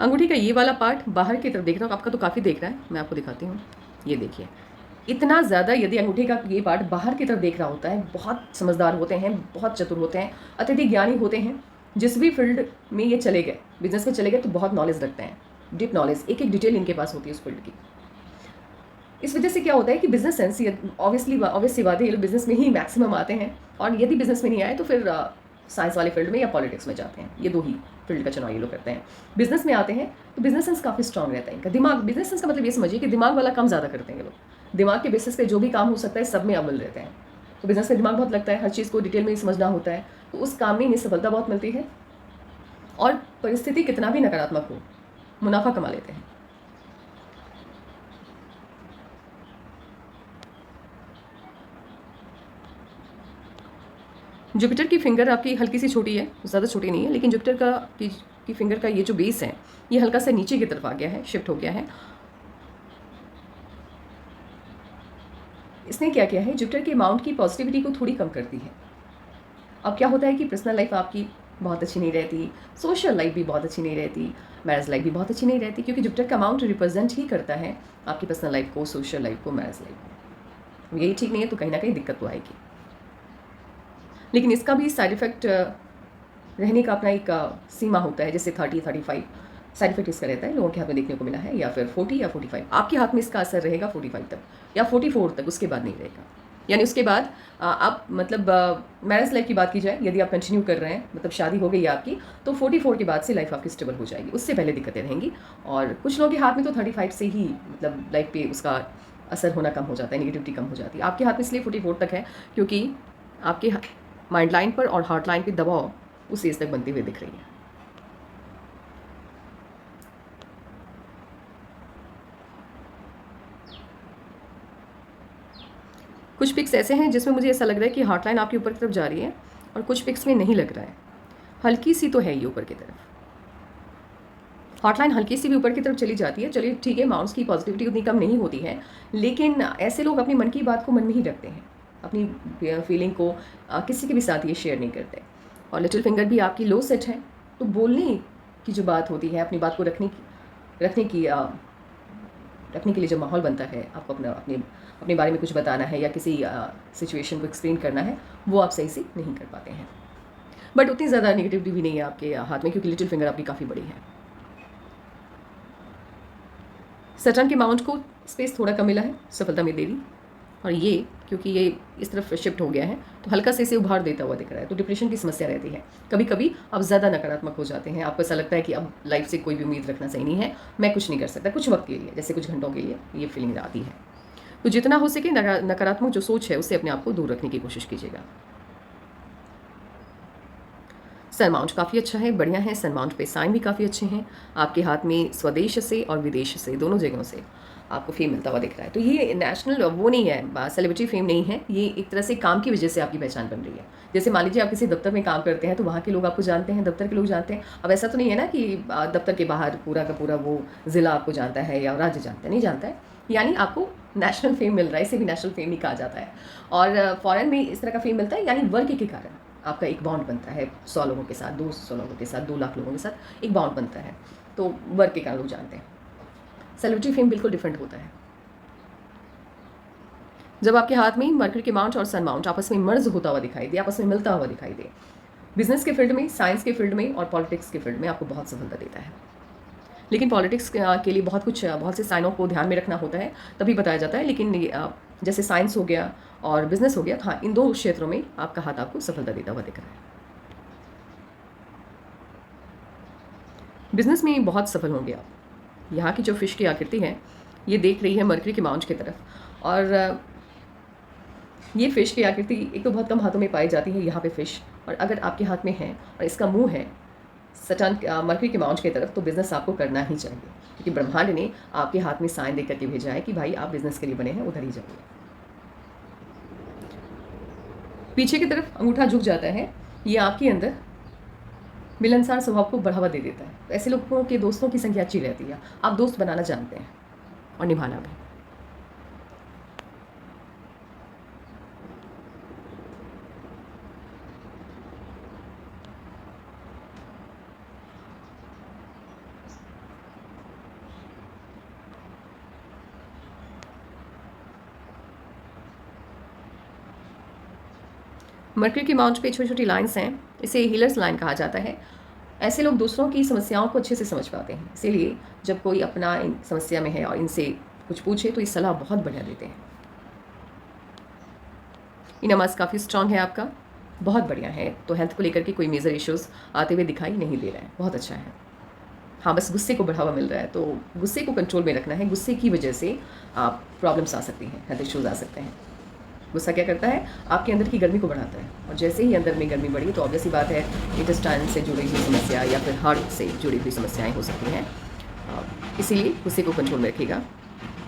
अंगूठी का ये वाला पार्ट बाहर की तरफ देख रहा हूँ, आपका तो काफ़ी देख रहा है, मैं आपको दिखाती हूँ। ये देखिए, इतना ज़्यादा यदि अंगूठी का ये पार्ट बाहर की तरफ देख रहा होता है, बहुत समझदार होते हैं, बहुत चतुर होते हैं, अत्यधिक ज्ञानी होते हैं। जिस भी फील्ड में ये चले गए, बिजनेस में चले गए, तो बहुत नॉलेज रखते हैं, डीप नॉलेज, एक एक डिटेल इनके पास होती है उस फील्ड की। इस वजह से क्या होता है कि बिजनेस सेंस ऑब्वियसली बात है, ये लोग बिजनेस में ही मैक्सिमम आते हैं, और यदि बिजनेस में नहीं आए तो फिर साइंस वाले फील्ड में या पॉलिटिक्स में जाते हैं, ये दो ही फील्ड का चुनाव ये लोग करते हैं। बिजनेस में आते हैं तो बिजनेस सेंस काफ़ी स्ट्रांग रहता है इनका। दिमाग, बिजनेस सेंस का मतलब ये समझिए कि दिमाग वाला काम ज़्यादा करते हैं ये लोग। दिमाग के बेसिस पे जो भी काम हो सकता है सब में अव्वल रहते हैं। तो बिजनेस में दिमाग बहुत लगता है, हर चीज़ को डिटेल में समझना होता है, तो उस काम में इन्हें सफलता बहुत मिलती है और परिस्थिति कितना भी नकारात्मक हो, मुनाफा कमा लेते हैं। जुपिटर की फिंगर आपकी हल्की सी छोटी है, ज़्यादा छोटी नहीं है, लेकिन जुपिटर का की फिंगर का ये जो बेस है ये हल्का सा नीचे की तरफ आ गया है, शिफ्ट हो गया है। इसने क्या किया है, जुपिटर के अमाउंट की पॉजिटिविटी को थोड़ी कम कर दी है। अब क्या होता है कि पर्सनल लाइफ आपकी बहुत अच्छी नहीं रहती, सोशल लाइफ भी बहुत अच्छी नहीं रहती, मैरिज लाइफ भी बहुत अच्छी नहीं रहती, क्योंकि जुपिटर का अमाउंट रिप्रेजेंट ही करता है आपकी पर्सनल लाइफ को, सोशल लाइफ को, मैरिज लाइफ को। यही ठीक नहीं है तो कहीं ना कहीं दिक्कत तो आएगी। लेकिन इसका भी साइड इफ़ेक्ट रहने का अपना एक सीमा होता है, जैसे 30-35 साइड इफेक्ट इसका रहता है, लोगों के हाथ में देखने को मिला है, या फिर 40 या 45। आपके हाथ में इसका असर रहेगा 45 तक या 44 तक, उसके बाद नहीं रहेगा। यानी उसके बाद आप मतलब मैरिज लाइफ की बात की जाए, यदि आप कंटिन्यू कर रहे हैं, मतलब शादी हो गई है आपकी, तो 44 के बाद से लाइफ आपकी स्टेबल हो जाएगी, उससे पहले दिक्कतें रहेंगी। और कुछ लोगों के हाथ में तो 35 से ही मतलब लाइफ पे उसका असर होना कम हो जाता है, नेगेटिविटी कम हो जाती है। आपके हाथ में इसलिए 44 तक है क्योंकि आपके माइंड लाइन पर और हार्ट लाइन पर दबाव उस एज तक बनती हुई दिख रही है। कुछ पिक्स ऐसे हैं जिसमें मुझे ऐसा लग रहा है कि हार्ट लाइन आपके ऊपर की तरफ जा रही है, और कुछ पिक्स में नहीं लग रहा है, हल्की सी तो है ये ऊपर की तरफ। हार्ट लाइन हल्की सी भी ऊपर की तरफ चली जाती है, चलिए ठीक है, माउंट्स की पॉजिटिविटी उतनी कम नहीं होती है, लेकिन ऐसे लोग अपने मन की बात को मन में ही रखते हैं, अपनी फीलिंग को किसी के भी साथ ये शेयर नहीं करते। और लिटिल फिंगर भी आपकी लो सेट है, तो बोलने की जो बात होती है, अपनी बात को रखने के लिए जो माहौल बनता है, आपको अपने बारे में कुछ बताना है या किसी सिचुएशन को एक्सप्लेन करना है, वो आप सही से नहीं कर पाते हैं। बट उतनी ज़्यादा नेगेटिविटी भी नहीं है आपके हाथ में, क्योंकि लिटिल फिंगर आपकी काफ़ी बड़ी है। सैटर्न के माउंट को स्पेस थोड़ा कम मिला है सफलता में देवी, और ये क्योंकि ये इस तरफ शिफ्ट हो गया है तो हल्का से इसे उभार देता हुआ दिख रहा है, तो डिप्रेशन की समस्या रहती है। कभी कभी आप ज़्यादा नकारात्मक हो जाते हैं, आपको ऐसा लगता है कि अब लाइफ से कोई भी उम्मीद रखना सही नहीं है, मैं कुछ नहीं कर सकता, कुछ वक्त के लिए, जैसे कुछ घंटों के लिए ये फीलिंग आती है। तो जितना हो सके नकारात्मक जो सोच है उससे अपने आप को दूर रखने की कोशिश कीजिएगा। सन माउंट काफ़ी अच्छा है, बढ़िया है। सन माउंट पे साइन भी काफ़ी अच्छे हैं। आपके हाथ में स्वदेश से और विदेश से दोनों जगहों से आपको फेम मिलता हुआ दिख रहा है। तो ये नेशनल वो नहीं है, सेलिब्रिटी फेम नहीं है, ये एक तरह से काम की वजह से आपकी पहचान बन रही है। जैसे मान लीजिए आप किसी दफ्तर में काम करते हैं तो वहाँ के लोग आपको जानते हैं, दफ्तर के लोग जानते हैं। अब ऐसा तो नहीं है ना कि दफ्तर के बाहर पूरा का पूरा वो ज़िला आपको जानता है या राज्य जानता है, नहीं जानता है, यानी आपको नेशनल फेम मिल रहा है, इसे भी नेशनल फेम ही कहा जाता है। और फॉरेन में इस तरह का फेम मिलता है, यानी वर्क के कारण आपका एक बॉन्ड बनता है 100 लोगों के साथ, 200 लोगों के साथ, 2 लाख लोगों के साथ एक बॉन्ड बनता है, तो वर्क के कारण लोग जानते हैं। सेलिब्रिटी फेम बिल्कुल डिफरेंट होता है। जब आपके हाथ में मरकरी के माउंट और सन माउंट आपस में मर्ज होता हुआ दिखाई दे, आपस में मिलता हुआ दिखाई दे, बिजनेस के फील्ड में, साइंस के फील्ड में और पॉलिटिक्स के फील्ड में आपको बहुत सफलता देता है। लेकिन पॉलिटिक्स के लिए बहुत से साइनों को ध्यान में रखना होता है, तभी बताया जाता है। लेकिन जैसे साइंस हो गया और बिजनेस हो गया, हाँ, इन दो क्षेत्रों में आपका हाथ आपको सफलता देता हुआ दिख रहा है। बिजनेस में बहुत सफल होंगे आप। यहाँ की जो फिश की आकृति है ये देख रही है मरकरी के माउंट की तरफ, और ये फिश की आकृति एक तो बहुत कम हाथों में पाई जाती है यहाँ पे फिश, और अगर आपके हाथ में है और इसका मुंह है सटर्न मरकरी के माउंट की तरफ, तो बिजनेस आपको करना ही चाहिए, क्योंकि ब्रह्मांड ने आपके हाथ में साइन दे करके भेजा है कि भाई आप बिजनेस के लिए बने हैं, उधर ही जाइए। पीछे की तरफ अंगूठा झुक जाता है, ये आपके अंदर मिलनसार स्वभाव को बढ़ावा दे देता है। तो ऐसे लोगों के दोस्तों की संख्या अच्छी रहती है, आप दोस्त बनाना जानते हैं और निभाना भी। मरकरी के माउंट पे छोटी छोटी लाइंस हैं, इसे हीलर्स लाइन कहा जाता है। ऐसे लोग दूसरों की समस्याओं को अच्छे से समझ पाते हैं, इसीलिए जब कोई अपना समस्या में है और इनसे कुछ पूछे तो ये सलाह बहुत बढ़िया देते हैं। ये नमाज काफ़ी स्ट्रांग है आपका। बहुत बढ़िया है। तो हेल्थ को लेकर के कोई मेजर इश्यूज़ आते हुए दिखाई नहीं दे रहे हैं, बहुत अच्छा है। हाँ, बस गुस्से को बढ़ावा मिल रहा है, तो गुस्से को कंट्रोल में रखना है। गुस्से की वजह से आप प्रॉब्लम्स आ सकती हैं, हेल्थ इश्यूज़ आ सकते हैं। गुस्सा क्या करता है, आपके अंदर की गर्मी को बढ़ाता है, और जैसे ही अंदर में गर्मी बढ़ी तो ऑब्वियस सी बात है इंटेस्टाइन से जुड़ी हुई समस्या या फिर हार्ट से जुड़ी हुई समस्याएं हो सकती हैं। इसीलिए गुस्से को कंट्रोल में रखिएगा।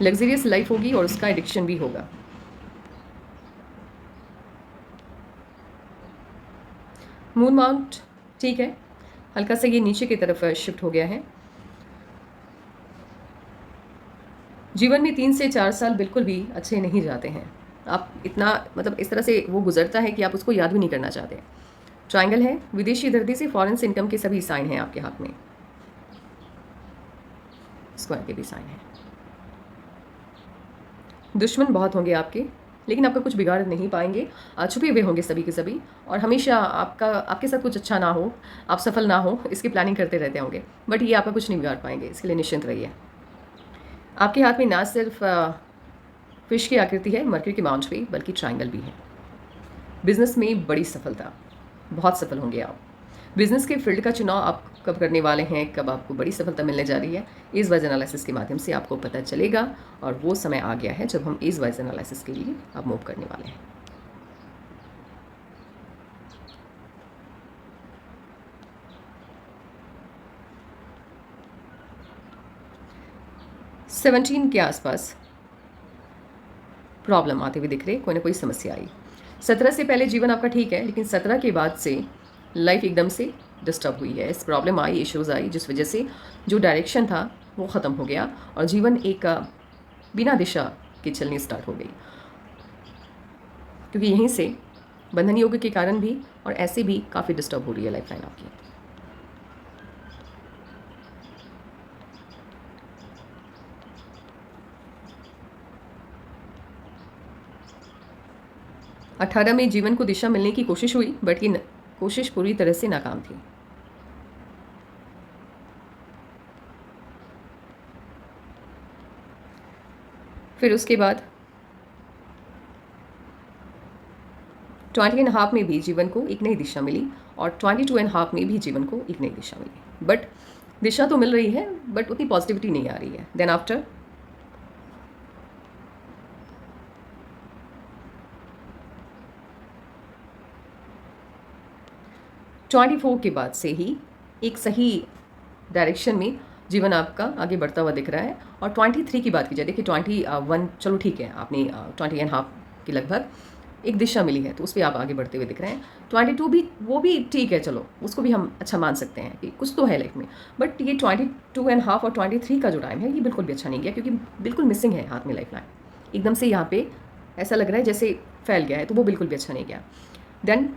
लग्जरियस लाइफ होगी और उसका एडिक्शन भी होगा। मून माउंट ठीक है, हल्का सा ये नीचे की तरफ शिफ्ट हो गया है। जीवन में 3 से 4 साल बिल्कुल भी अच्छे नहीं जाते हैं। आप इतना मतलब इस तरह से वो गुजरता है कि आप उसको याद भी नहीं करना चाहते। ट्रायंगल है, विदेशी धरती से फॉरेन से इनकम के सभी साइन हैं आपके हाथ में। स्क्वायर के भी साइन है। दुश्मन बहुत होंगे आपके, लेकिन आपका कुछ बिगाड़ नहीं पाएंगे। छुपे हुए होंगे सभी के सभी, और हमेशा आपके साथ कुछ अच्छा ना हो, आप सफल ना हो, इसकी प्लानिंग करते रहते होंगे, बट ये आपका कुछ नहीं बिगाड़ पाएंगे। इसके लिए निश्चिंत रहिए। आपके हाथ में ना सिर्फ फिश की आकृति है मरकरी के माउंट पे, बल्कि ट्रायंगल भी है। बिजनेस में बड़ी सफलता, बहुत सफल होंगे आप। बिजनेस के फील्ड का चुनाव आप कब करने वाले हैं, कब आपको बड़ी सफलता मिलने जा रही है, एज वाइज एनालिसिस के माध्यम से आपको पता चलेगा। और वो समय आ गया है जब हम एज वाइज एनालिसिस के लिए अब मूव करने वाले हैं। सेवनटीन के आसपास प्रॉब्लम आते हुए दिख रहे, कोई ना कोई समस्या आई। 17 से पहले जीवन आपका ठीक है, लेकिन 17 के बाद से लाइफ एकदम से डिस्टर्ब हुई है। इस प्रॉब्लम आई, इश्यूज आई, जिस वजह से जो डायरेक्शन था वो ख़त्म हो गया और जीवन एक बिना दिशा के चलनी स्टार्ट हो गई। क्योंकि यहीं से बंधन योग के कारण भी और ऐसे भी काफ़ी डिस्टर्ब हो रही है लाइफ लाइन आपकी। अठारह में जीवन को दिशा मिलने की कोशिश हुई, बट ये कोशिश पूरी तरह से नाकाम थी। फिर उसके बाद 20.5 में भी जीवन को एक नई दिशा मिली, और 22.5 में भी जीवन को एक नई दिशा मिली। बट दिशा तो मिल रही है, बट उतनी पॉजिटिविटी नहीं आ रही है। देन आफ्टर 24 के बाद से ही एक सही डायरेक्शन में जीवन आपका आगे बढ़ता हुआ दिख रहा है। और 23 की बात की जाए, देखिए 21 चलो ठीक है, आपने 20.5 की लगभग एक दिशा मिली है, तो उस पर आप आगे बढ़ते हुए दिख रहे हैं। 22 भी, वो भी ठीक है, चलो उसको भी हम अच्छा मान सकते हैं कि कुछ तो है लाइफ में। बट ये 22.5 और 23 का जो टाइम है, ये बिल्कुल भी अच्छा नहीं गया, क्योंकि बिल्कुल मिसिंग है हाथ में लाइफ लाइन। एकदम से यहाँ पे ऐसा लग रहा है जैसे फैल गया है, तो वो बिल्कुल भी अच्छा नहीं गया। देन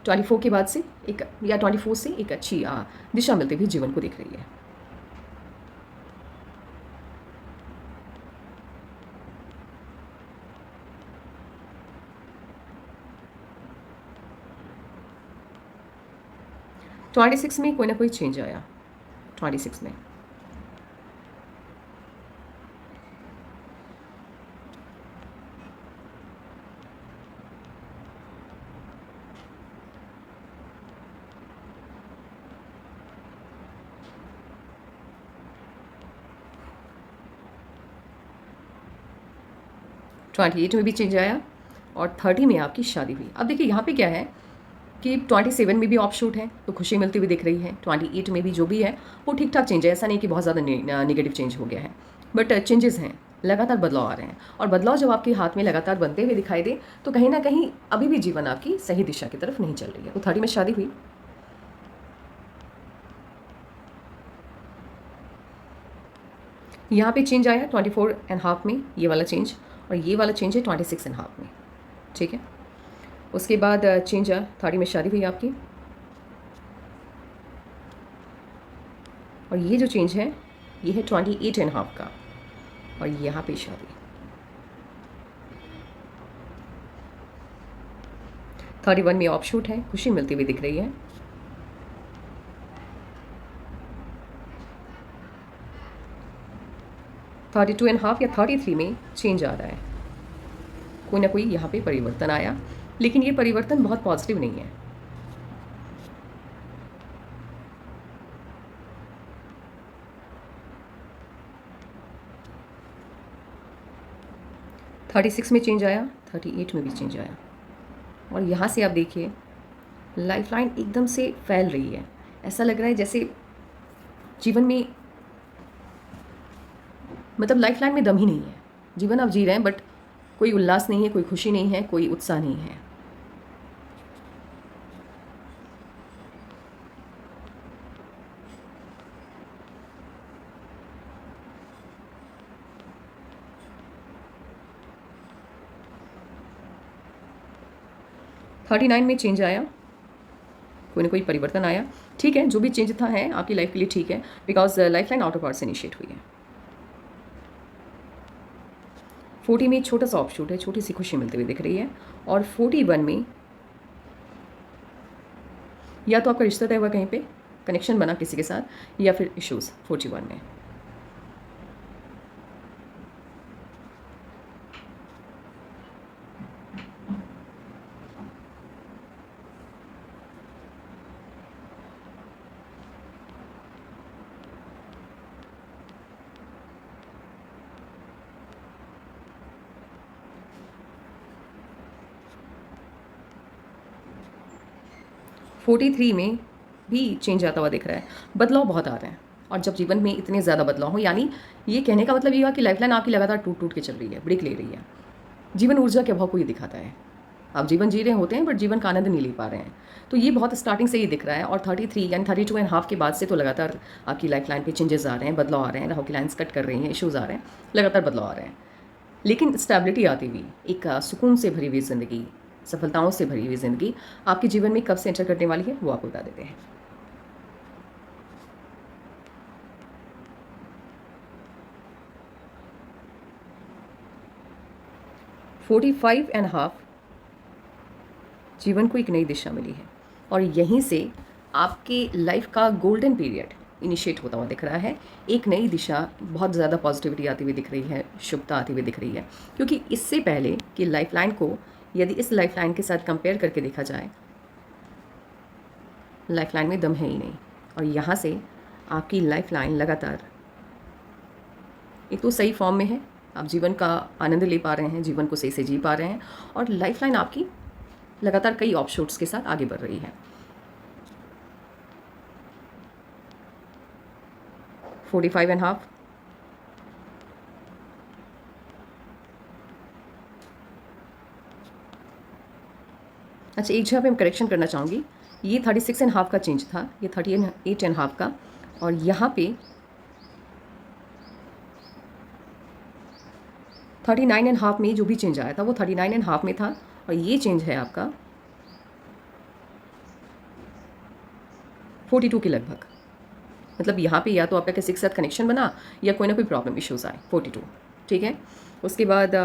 24 के बाद से एक, या 24 से एक अच्छी दिशा मिलती हुई जीवन को दिख रही है। ट्वेंटी सिक्स में कोई ना कोई चेंज आया। 26 में ट्वेंटी एट में भी चेंज आया, और 30 में आपकी शादी हुई। अब देखिए यहाँ पे क्या है कि 27 में भी ऑफ शूट है, तो खुशी मिलती हुई दिख रही है। 28 में भी जो भी है वो ठीक ठाक चेंज है, ऐसा नहीं कि बहुत ज़्यादा नेगेटिव चेंज हो गया है, बट चेंजेस हैं, लगातार बदलाव आ रहे हैं। और बदलाव जब आपके हाथ में लगातार बनते हुए दिखाई दे, तो कहीं ना कहीं अभी भी जीवन आपकी सही दिशा की तरफ नहीं चल रही है। तो 30 में शादी हुई। यहाँ पे चेंज आया 24.5 में, ये वाला चेंज, और ये वाला चेंज है 26.5 में, ठीक है। उसके बाद चेंज आया, 30 में शादी हुई आपकी, और ये जो चेंज है ये है 28.5 का, और यहाँ पे शादी। 31 में ऑफ शूट है, खुशी मिलती हुई दिख रही है। 32.5 या 33 में चेंज आ रहा है, कोई ना कोई यहाँ पे परिवर्तन आया। लेकिन ये परिवर्तन बहुत पॉजिटिव नहीं है। थर्टी सिक्स में चेंज आया, 38 में भी चेंज आया, और यहाँ से आप देखिए लाइफ लाइन एकदम से फैल रही है। ऐसा लग रहा है जैसे जीवन में मतलब लाइफ लाइन में दम ही नहीं है। जीवन आप जी रहे हैं बट कोई उल्लास नहीं है, कोई खुशी नहीं है, कोई उत्साह नहीं है। थर्टी नाइन में चेंज आया, कोई ना कोई परिवर्तन आया। ठीक है, जो भी चेंज था है आपकी लाइफ के लिए ठीक है, because life line outer part से इनिशिएट हुई है। 40 में एक छोटा सा ऑफशूट है, छोटी सी खुशी मिलती हुई दिख रही है। और 41 में या तो आपका रिश्ता तय हुआ कहीं पे, कनेक्शन बना किसी के साथ, या फिर इश्यूज 41 में। फोर्टी थ्री में भी चेंज आता हुआ दिख रहा है। बदलाव बहुत आ रहे हैं, और जब जीवन में इतने ज़्यादा बदलाव हो, यानी ये कहने का मतलब ये हुआ कि लाइफलाइन आपकी लगातार टूट टूट के चल रही है, ब्रेक ले रही है। जीवन ऊर्जा के अभाव को ये दिखाता है। आप जीवन जी रहे होते हैं बट जीवन का आनंद नहीं ले पा रहे हैं। तो ये बहुत स्टार्टिंग से ही दिख रहा है। और 33 यानी 32.5 के बाद से तो लगातार आपकी लाइफ लाइन पे चेंजेस आ रहे हैं, बदलाव आ रहे हैं, राहु की लाइन्स कट कर रही हैं, इश्यूज़ आ रहे हैं, लगातार बदलाव आ रहे हैं। लेकिन स्टेबिलिटी आती हुई एक सुकून से भरी हुई ज़िंदगी, सफलताओं से भरी हुई ज़िंदगी आपके जीवन में कब से एंटर करने वाली है वो आपको बता देते हैं। फोर्टी फाइव एंड हाफ जीवन को एक नई दिशा मिली है, और यहीं से आपके लाइफ का गोल्डन पीरियड इनिशिएट होता हुआ दिख रहा है। एक नई दिशा, बहुत ज़्यादा पॉजिटिविटी आती हुई दिख रही है, शुभता आती हुई दिख रही है। क्योंकि इससे पहले कि लाइफ लाइन को यदि इस लाइफ लाइन के साथ कंपेयर करके देखा जाए, लाइफ लाइन में दम है ही नहीं। और यहाँ से आपकी लाइफ लाइन लगातार एक तो सही फॉर्म में है, आप जीवन का आनंद ले पा रहे हैं, जीवन को सही से जी पा रहे हैं, और लाइफ लाइन आपकी लगातार कई ऑफशूट्स के साथ आगे बढ़ रही है। 45.5, अच्छा एक जगह पे मैं करेक्शन करना चाहूँगी। ये 36.5 का चेंज था, ये 38.5 का, और यहाँ पे 39.5 में जो भी चेंज आया था वो 39.5 में था, और ये चेंज है आपका 42 के लगभग। मतलब यहाँ पे या तो आपका किसी के साथ कनेक्शन बना या कोई ना कोई प्रॉब्लम इश्यूज आए, 42, ठीक है। उसके बाद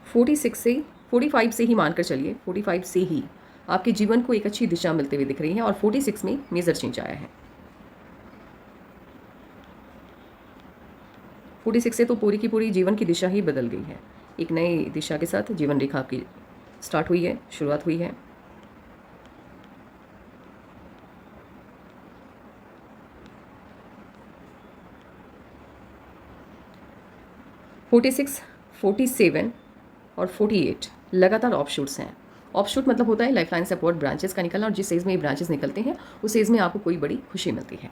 46 से 45 से ही मानकर चलिए, 45 से ही आपके जीवन को एक अच्छी दिशा मिलते हुए दिख रही है, और 46 में मेजर चेंज आया है। 46 से तो पूरी की पूरी जीवन की दिशा ही बदल गई है। एक नई दिशा के साथ जीवन रेखा आपकी स्टार्ट हुई है, शुरुआत हुई है। फोर्टी सिक्स, 47 और 48 लगातार ऑफशूट्स हैं। ऑफशूट मतलब होता है लाइफ लाइन से अपवर्ड ब्रांचेस का निकलना, और जिस एज में ये ब्रांचेस निकलते हैं उस एज में आपको कोई बड़ी खुशी मिलती है।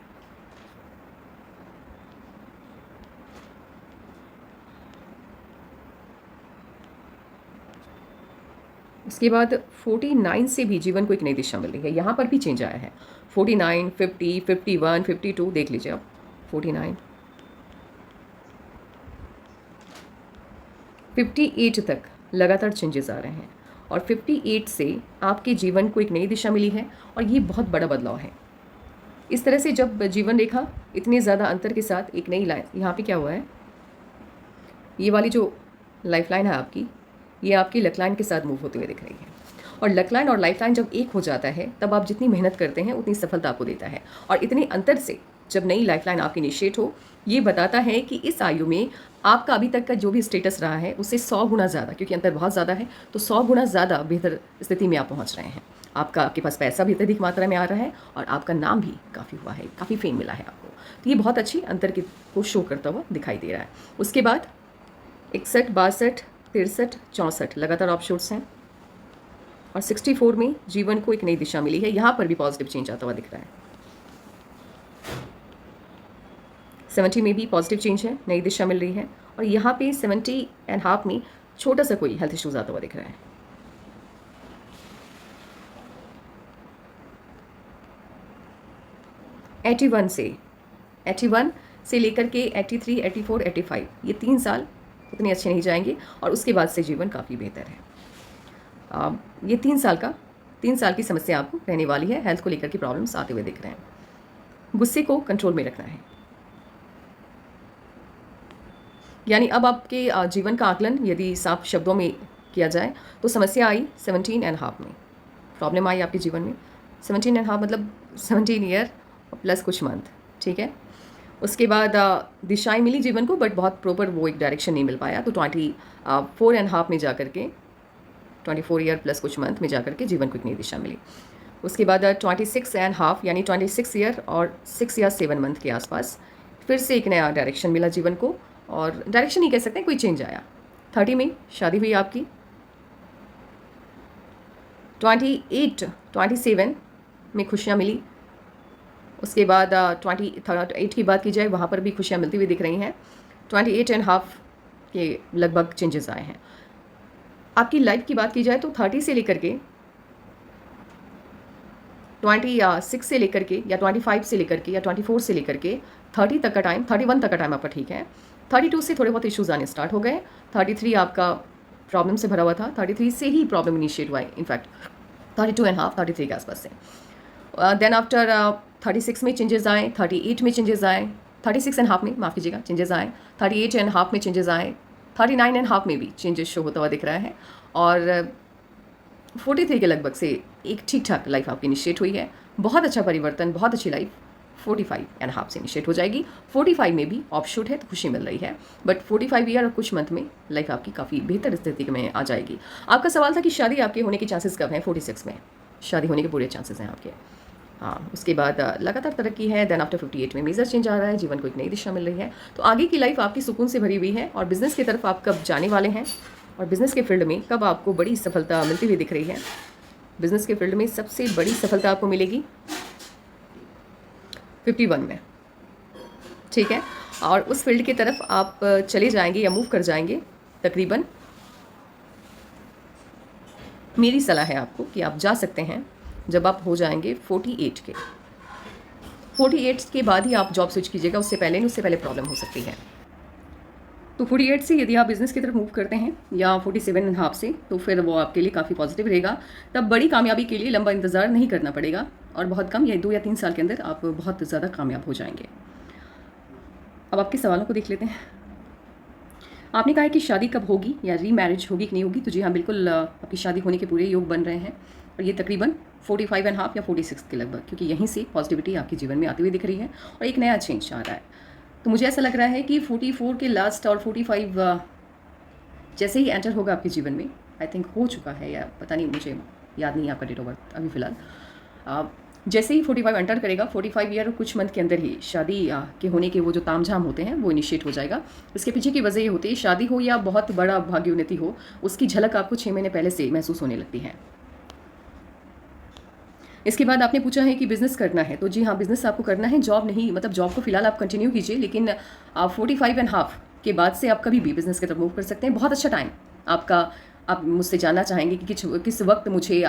उसके बाद 49 से भी जीवन को एक नई दिशा मिल रही है। यहाँ पर भी चेंज आया है। 49, 50, 51, 52 देख लीजिए आप। 49, 58 तक लगातार चेंजेस आ रहे हैं, और 58 से आपके जीवन को एक नई दिशा मिली है, और ये बहुत बड़ा बदलाव है। इस तरह से जब जीवन रेखा इतने ज़्यादा अंतर के साथ एक नई लाइन, यहाँ पे क्या हुआ है, ये वाली जो लाइफ लाइन है आपकी, ये आपकी लक लाइन के साथ मूव होते हुए दिख रही है। और लक लाइन और लाइफ लाइन जब एक हो जाता है तब आप जितनी मेहनत करते हैं उतनी सफलता आपको देता है। और इतने अंतर से जब नई लाइफ लाइन आपकी इनिशिएट हो, ये बताता है कि इस आयु में आपका अभी तक का जो भी स्टेटस रहा है उससे 100 गुना ज़्यादा, क्योंकि अंतर बहुत ज़्यादा है, तो 100 गुना ज़्यादा बेहतर स्थिति में आप पहुंच रहे हैं। आपके पास पैसा भी अत्यधिक मात्रा में आ रहा है और आपका नाम भी काफ़ी हुआ है, काफ़ी फेम मिला है आपको। तो ये बहुत अच्छी अंतर को शो करता हुआ दिखाई दे रहा है। उसके बाद 61, 62, 63, 64 लगातार ऑफशोर्स हैं और 64 में जीवन को एक नई दिशा मिली है। यहाँ पर भी पॉजिटिव चेंज आता हुआ दिख रहा है। 70 में भी पॉजिटिव चेंज है, नई दिशा मिल रही है। और यहाँ पे 70.5 में छोटा सा कोई हेल्थ इश्यूज आता हुआ दिख रहा है। एटी वन से लेकर के 83, 84, 85 ये 3 साल उतने अच्छे नहीं जाएंगे और उसके बाद से जीवन काफ़ी बेहतर है। ये 3 साल की समस्या आपको रहने वाली है। हेल्थ को लेकर के प्रॉब्लम्स आते हुए दिख रहे हैं। गुस्से को कंट्रोल में रखना है, यानी अब आपके जीवन का आकलन यदि साफ शब्दों में किया जाए तो समस्या आई 17.5 में, प्रॉब्लम आई आपके जीवन में 17.5 मतलब 17 ईयर प्लस कुछ मंथ, ठीक है। उसके बाद दिशाएं मिली जीवन को, बट बहुत प्रॉपर वो एक डायरेक्शन नहीं मिल पाया, तो 24.5 में जा करके 24 ईयर प्लस कुछ मंथ में जा करके जीवन को एक नई दिशा मिली। उसके बाद 26.5 यानी 26 ईयर और 6 या 7 मंथ के आसपास फिर से एक नया डायरेक्शन मिला जीवन को, और डायरेक्शन नहीं कह सकते, कोई चेंज आया। 30 में शादी हुई आपकी। 27 में खुशियाँ मिली। उसके बाद 28 की बात की जाए, वहाँ पर भी खुशियाँ मिलती हुई दिख रही हैं। 28.5 के लगभग चेंजेस आए हैं। आपकी लाइफ की बात की जाए तो 30 से लेकर के 26 से लेकर के या 25 से लेकर के या 24 से लेकर के 30 तक का टाइम, 31 तक का टाइम आपका ठीक है। 32 से थोड़े बहुत इश्यूज आने स्टार्ट हो गए। 33 आपका प्रॉब्लम से भरा हुआ था, 33 से ही प्रॉब्लम इनिशिएट हुआ है, इनफैक्ट 32.5, 33 के आसपास से। देन आफ्टर 36 में चेंजेस आए, 38 में चेंजेस आए, 36.5 में माफ़ कीजिएगा चेंजेस आए, 38.5 में चेंजेस आए, 39.5 में भी चेंजेस शो होता हुआ दिख रहा है, और 43 के लगभग से एक ठीक ठाक लाइफ आपकी इनिशिएट हुई है। बहुत अच्छा परिवर्तन, बहुत अच्छी लाइफ 45.5 से इनिशिएट हो जाएगी। 45 में भी ऑफशूट है तो खुशी मिल रही है, बट 45 ईयर और कुछ मंथ में लाइफ आपकी काफ़ी बेहतर स्थिति में आ जाएगी। आपका सवाल था कि शादी आपके होने के चांसेस कब हैं? 46 में शादी होने के पूरे चांसेस हैं आपके। हाँ, उसके बाद लगातार तरक्की है। देन आफ्टर 58 में मेजर चेंज आ रहा है, जीवन को एक नई दिशा मिल रही है। तो आगे की लाइफ आपकी सुकून से भरी हुई है। और बिजनेस की तरफ आप कब जाने वाले हैं और बिजनेस के फील्ड में कब आपको बड़ी सफलता मिलती हुई दिख रही है? बिजनेस के फील्ड में सबसे बड़ी सफलता आपको मिलेगी 51 में, ठीक है। और उस फील्ड की तरफ आप चले जाएंगे या मूव कर जाएंगे तकरीबन, मेरी सलाह है आपको कि आप जा सकते हैं जब आप हो जाएंगे 48 के। 48 के बाद ही आप जॉब स्विच कीजिएगा, उससे पहले नहीं, उससे पहले प्रॉब्लम हो सकती है। तो 48 से यदि आप बिज़नेस की तरफ मूव करते हैं या 47.5 से, तो फिर वो आपके लिए काफ़ी पॉजिटिव रहेगा। तब बड़ी कामयाबी के लिए लंबा इंतज़ार नहीं करना पड़ेगा और बहुत कम या 2 या 3 साल के अंदर आप बहुत ज़्यादा कामयाब हो जाएंगे। अब आपके सवालों को देख लेते हैं। आपने कहा है कि शादी कब होगी या रीमैरिज होगी कि नहीं होगी, तो जी हाँ, बिल्कुल आपकी शादी होने के पूरे योग बन रहे हैं, और ये तकरीबन 45.5 या 46 के लगभग, क्योंकि यहीं से पॉजिटिविटी आपके जीवन में आती हुई दिख रही है और एक नया चेंज आ रहा है। तो मुझे ऐसा लग रहा है कि 44 के लास्ट और 45 जैसे ही एंटर होगा आपके जीवन में, आई थिंक हो चुका है या पता नहीं, मुझे याद नहीं है आपका डेट ऑफ बर्थ अभी फ़िलहाल। जैसे ही 45 एंटर करेगा, 45 ईयर और कुछ मंथ के अंदर ही शादी के होने के वो जो तामझाम होते हैं वो इनिशिएट हो जाएगा। इसके पीछे की वजह ये होती है, शादी हो या बहुत बड़ा भाग्योन्नति हो, उसकी झलक आपको 6 महीने पहले से महसूस होने लगती है। इसके बाद आपने पूछा है कि बिज़नेस करना है, तो जी हाँ, बिज़नेस आपको करना है, जॉब नहीं। मतलब जॉब को फिलहाल आप कंटिन्यू कीजिए, लेकिन 45.5 के बाद से आप कभी भी बिज़नेस की तरफ मूव कर सकते हैं। बहुत अच्छा टाइम आपका। आप मुझसे जानना चाहेंगे कि किस वक्त मुझे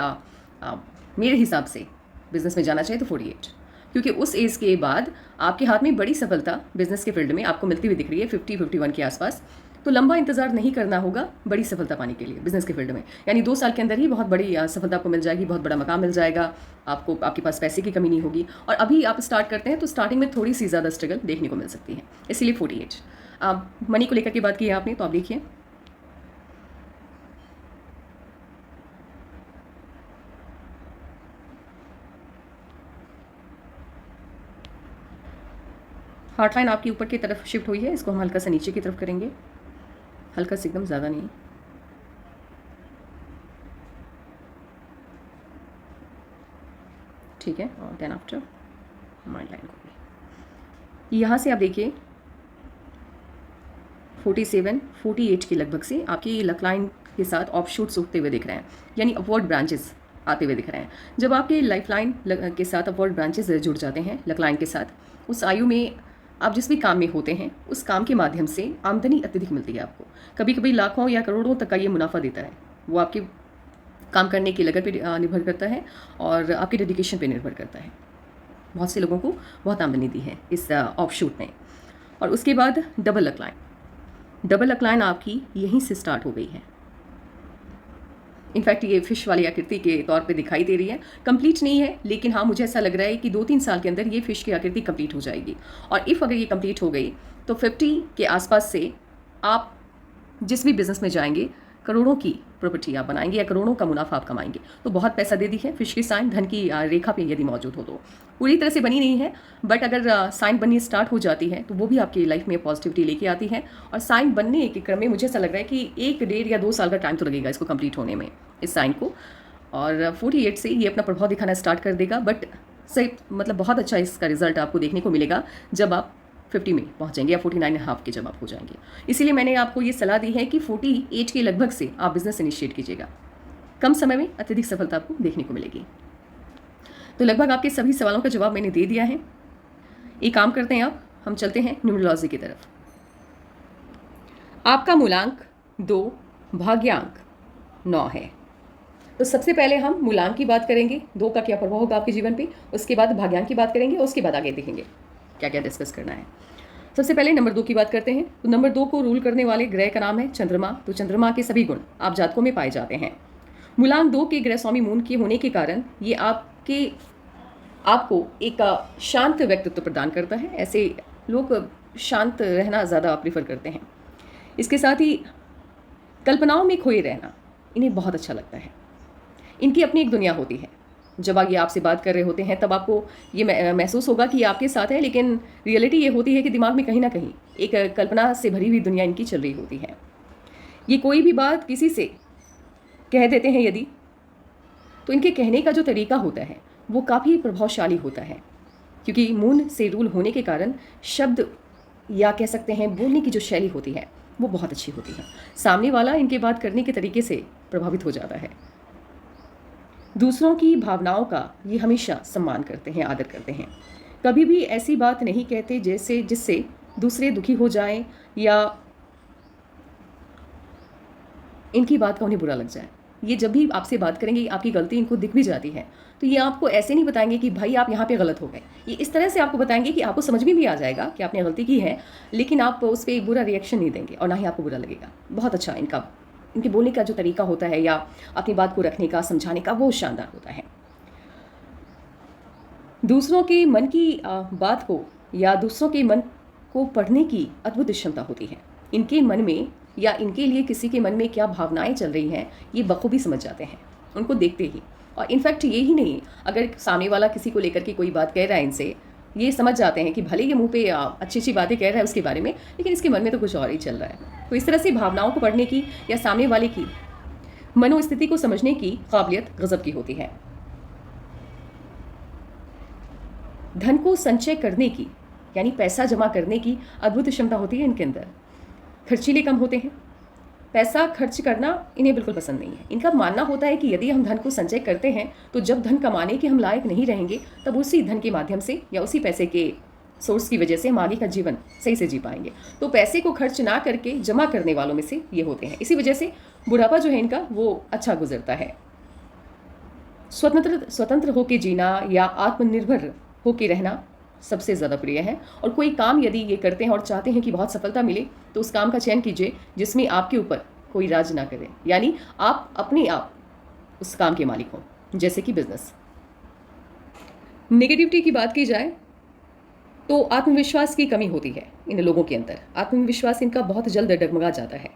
मेरे हिसाब से बिज़नेस में जाना चाहिए, तो 48, क्योंकि उस एज के बाद आपके हाथ में बड़ी सफलता बिज़नेस के फील्ड में आपको मिलती हुई दिख रही है 50-51 के आसपास। तो लंबा इंतजार नहीं करना होगा बड़ी सफलता पाने के लिए बिज़नेस के फील्ड में, यानी 2 साल के अंदर ही बहुत बड़ी सफलता आपको मिल जाएगी, बहुत बड़ा मकाम मिल जाएगा आपको, आपके पास पैसे की कमी नहीं होगी। और अभी आप स्टार्ट करते हैं तो स्टार्टिंग में थोड़ी सी ज़्यादा स्ट्रगल देखने को मिल सकती है, इसीलिए 48। आप मनी को लेकर के बात की है आपने, तो आप देखिए हार्ट लाइन आपकी ऊपर की तरफ शिफ्ट हुई है, इसको हम हल्का सा नीचे की तरफ करेंगे, हल्का से, एकदम ज़्यादा नहीं। ठीक है, और देन आफ्टर माइंड लाइन को भी यहाँ से आप देखिए 47, 48 के लगभग से आपकी लक लाइन के साथ ऑफशूट्स उगते हुए दिख रहे हैं, यानी अपवर्ड ब्रांचेस आते हुए दिख रहे हैं। जब आपके लाइफ लाइन के साथ अपवर्ड ब्रांचेस जुड़ जाते हैं लक लाइन के साथ, उस आयु में आप जिस भी काम में होते हैं उस काम के माध्यम से आमदनी अत्यधिक मिलती है आपको। कभी कभी लाखों या करोड़ों तक का ये मुनाफा देता है। वो आपके काम करने की लगन पर निर्भर करता है और आपके डेडिकेशन पर निर्भर करता है। बहुत से लोगों को बहुत आमदनी दी है इस ऑफशूट ने। और उसके बाद double luck line, double luck line आपकी यहीं से स्टार्ट हो गई है। इनफैक्ट ये फिश वाली आकृति के तौर पे दिखाई दे रही है, कंप्लीट नहीं है, लेकिन हाँ मुझे ऐसा लग रहा है कि 2-3 साल के अंदर ये फिश की आकृति कंप्लीट हो जाएगी। और इफ़ अगर ये कंप्लीट हो गई तो 50 के आसपास से आप जिस भी बिज़नेस में जाएंगे करोड़ों की प्रॉपर्टी आप बनाएंगे या करोड़ों का मुनाफा आप कमाएंगे। तो बहुत पैसा दे दी है फिश की साइन, धन की रेखा पे यदि मौजूद हो तो। पूरी तरह से बनी नहीं है, बट अगर साइन बननी स्टार्ट हो जाती है तो वो भी आपकी लाइफ में पॉजिटिविटी लेके आती है। और साइन बनने के क्रम में मुझे ऐसा लग रहा है कि 1, 1.5 या 2 साल का टाइम तो लगेगा इसको कंप्लीट होने में, इस साइन को। और 48 से ये अपना प्रभाव दिखाना स्टार्ट कर देगा, बट सही मतलब बहुत अच्छा इसका रिजल्ट आपको देखने को मिलेगा जब आप 50 में पहुंचेंगे या 49.5 के जब आप हो जाएंगे। इसीलिए मैंने आपको ये सलाह दी है कि 48 के लगभग से आप बिजनेस इनिशिएट कीजिएगा, कम समय में अत्यधिक सफलता आपको देखने को मिलेगी। तो लगभग आपके सभी सवालों का जवाब मैंने दे दिया है। एक काम करते हैं, अब हम चलते हैं न्यूमरोलॉजी की तरफ। आपका मूलांक 2, भाग्यांक 9 है। तो सबसे पहले हम मूलांक की बात करेंगे, 2 का क्या प्रभाव होगा आपके जीवन पे, उसके बाद भाग्यांक की बात करेंगे, उसके बाद आगे देखेंगे क्या क्या डिस्कस करना है। सबसे पहले नंबर 2 की बात करते हैं। तो नंबर 2 को रूल करने वाले ग्रह का नाम है चंद्रमा। तो चंद्रमा के सभी गुण आप जातकों में पाए जाते हैं। मूलांक 2 के ग्रह स्वामी मून के होने के कारण ये आपको एक शांत व्यक्तित्व प्रदान करता है। ऐसे लोग शांत रहना ज़्यादा प्रीफर करते हैं। इसके साथ ही कल्पनाओं में खोए रहना इन्हें बहुत अच्छा लगता है। इनकी अपनी एक दुनिया होती है। जब ये आपसे बात कर रहे होते हैं तब आपको ये महसूस होगा कि ये आपके साथ है, लेकिन रियलिटी ये होती है कि दिमाग में कहीं ना कहीं एक कल्पना से भरी हुई दुनिया इनकी चल रही होती है। ये कोई भी बात किसी से कह देते हैं यदि, तो इनके कहने का जो तरीका होता है वो काफ़ी प्रभावशाली होता है, क्योंकि मून से रूल होने के कारण शब्द या कह सकते हैं बोलने की जो शैली होती है वो बहुत अच्छी होती है। सामने वाला इनके बात करने के तरीके से प्रभावित हो जाता है। दूसरों की भावनाओं का ये हमेशा सम्मान करते हैं, आदर करते हैं। कभी भी ऐसी बात नहीं कहते जिससे दूसरे दुखी हो जाएं या इनकी बात का उन्हें बुरा लग जाए। ये जब भी आपसे बात करेंगे आपकी गलती इनको दिख भी जाती है, तो ये आपको ऐसे नहीं बताएंगे कि भाई आप यहाँ पे गलत हो गए। ये इस तरह से आपको बताएंगे कि आपको समझ में भी आ जाएगा कि आपने गलती की है, लेकिन आप उस पर एक बुरा रिएक्शन नहीं देंगे और ना ही आपको बुरा लगेगा। बहुत अच्छा इनके बोलने का जो तरीका होता है या अपनी बात को रखने का, समझाने का, वो शानदार होता है। दूसरों के मन की बात को या दूसरों के मन को पढ़ने की अद्भुत क्षमता होती है। इनके मन में या इनके लिए किसी के मन में क्या भावनाएं चल रही हैं ये बखूबी समझ जाते हैं उनको देखते ही। और इनफैक्ट ये ही नहीं, अगर सामने वाला किसी को लेकर के कोई बात कह रहा है इनसे, ये समझ जाते हैं कि भले ये मुंह पे अच्छी अच्छी बातें कह रहा है उसके बारे में, लेकिन इसके मन में तो कुछ और ही चल रहा है। तो इस तरह से भावनाओं को पढ़ने की या सामने वाले की मनोस्थिति को समझने की काबिलियत गजब की होती है। धन को संचय करने की यानी पैसा जमा करने की अद्भुत क्षमता होती है इनके अंदर। खर्चीले कम होते हैं। पैसा खर्च करना इन्हें बिल्कुल पसंद नहीं है। इनका मानना होता है कि यदि हम धन को संचय करते हैं तो जब धन कमाने के हम लायक नहीं रहेंगे तब उसी धन के माध्यम से या उसी पैसे के सोर्स की वजह से हम आगे का जीवन सही से जी पाएंगे। तो पैसे को खर्च ना करके जमा करने वालों में से ये होते हैं। इसी वजह से बुढ़ापा जो है इनका वो अच्छा गुजरता है। स्वतंत्र होकर जीना या आत्मनिर्भर होकर रहना सबसे ज़्यादा प्रिय है। और कोई काम यदि ये करते हैं और चाहते हैं कि बहुत सफलता मिले तो उस काम का चयन कीजिए जिसमें आपके ऊपर कोई राज ना करे, यानी आप अपने आप उस काम के मालिक हों, जैसे कि बिजनेस। नेगेटिविटी की बात की जाए तो आत्मविश्वास की कमी होती है इन लोगों के अंदर। आत्मविश्वास इनका बहुत जल्द डगमगा जाता है।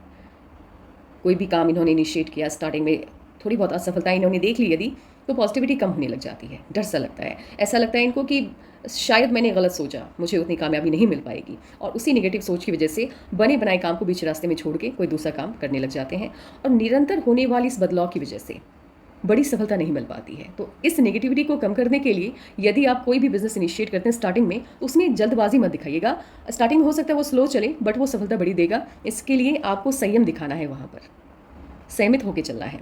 कोई भी काम इन्होंने इनिशिएट किया, स्टार्टिंग में थोड़ी बहुत असफलता इन्होंने देख ली यदि, तो पॉजिटिविटी कम होने लग जाती है, डर सा लगता है। ऐसा लगता है इनको कि शायद मैंने गलत सोचा, मुझे उतनी कामयाबी नहीं मिल पाएगी, और उसी नेगेटिव सोच की वजह से बने बनाए काम को बीच रास्ते में छोड़ के कोई दूसरा काम करने लग जाते हैं, और निरंतर होने वाली इस बदलाव की वजह से बड़ी सफलता नहीं मिल पाती है। तो इस नेगेटिविटी को कम करने के लिए यदि आप कोई भी बिजनेस इनिशिएट करते हैं स्टार्टिंग में, तो उसमें जल्दबाजी मत दिखाइएगा। स्टार्टिंग में हो सकता है वो स्लो चले, बट वो सफलता बड़ी देगा। इसके लिए आपको संयम दिखाना है, वहाँ पर संयमित होकर चलना है।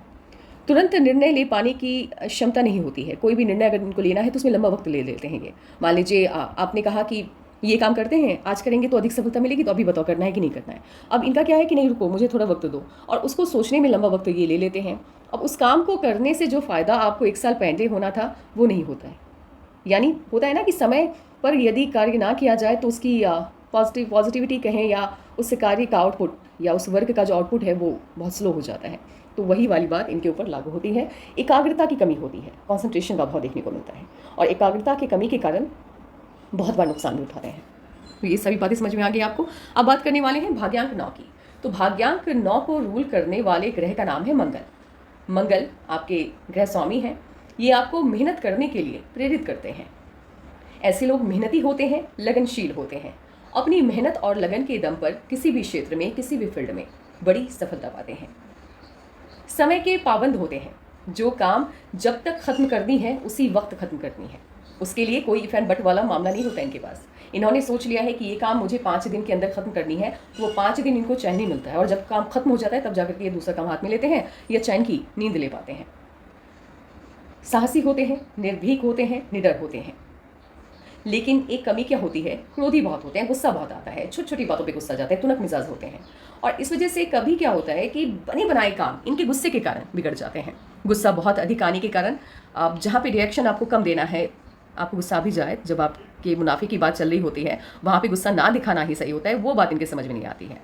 तुरंत निर्णय ले पाने की क्षमता नहीं होती है। कोई भी निर्णय अगर उनको लेना है तो उसमें लंबा वक्त ले लेते हैं ये। मान लीजिए आपने कहा कि ये काम करते हैं, आज करेंगे तो अधिक सफलता मिलेगी, तो अभी बताओ करना है कि नहीं करना है। अब इनका क्या है कि नहीं, रुको मुझे थोड़ा वक्त दो, और उसको सोचने में लंबा वक्त ये ले लेते हैं। अब उस काम को करने से जो फ़ायदा आपको 1 साल पहले होना था वो नहीं होता है। यानी होता है ना कि समय पर यदि कार्य ना किया जाए तो उसकी पॉजिटिविटी कहें, या उस कार्य का आउटपुट या उस वर्क का जो आउटपुट है वो बहुत स्लो हो जाता है। तो वही वाली बात इनके ऊपर लागू होती है। एकाग्रता की कमी होती है, कॉन्सेंट्रेशन का अभाव देखने को मिलता है, और एकाग्रता की कमी के कारण बहुत बार नुकसान भी उठा रहे हैं। तो ये सभी बातें समझ में आ गई आपको। अब बात करने वाले हैं भाग्यांक 9 की। तो भाग्यांक 9 को रूल करने वाले ग्रह का नाम है मंगल। मंगल आपके ग्रह स्वामी हैं। ये आपको मेहनत करने के लिए प्रेरित करते हैं। ऐसे लोग मेहनती होते हैं, लगनशील होते हैं। अपनी मेहनत और लगन के दम पर किसी भी क्षेत्र में, किसी भी फील्ड में बड़ी सफलता पाते हैं। समय के पाबंद होते हैं। जो काम जब तक खत्म करनी है उसी वक्त खत्म करनी है। उसके लिए कोई इफ एंड बट वाला मामला नहीं होता इनके पास। इन्होंने सोच लिया है कि ये काम मुझे 5 दिन के अंदर खत्म करनी है, तो वो 5 दिन इनको चैन नहीं मिलता है, और जब काम खत्म हो जाता है तब जाकर के ये दूसरा काम हाथ में लेते हैं या चैन की नींद ले पाते हैं। साहसी होते हैं, निर्भीक होते हैं, निडर होते हैं। लेकिन एक कमी क्या होती है, क्रोधी बहुत होते हैं, गुस्सा बहुत आता है, छोटी छोटी बातों पे गुस्सा जाता है, तुनक मिजाज होते हैं। और इस वजह से कभी क्या होता है कि बने बनाए काम इनके गुस्से के कारण बिगड़ जाते हैं। गुस्सा बहुत अधिक आने के कारण आप जहाँ पे रिएक्शन आपको कम देना है, आपको गुस्सा भी जाए, जब आपके मुनाफे की बात चल रही होती है वहाँ पे गुस्सा ना दिखाना ही सही होता है। वो बात इनके समझ में नहीं आती है।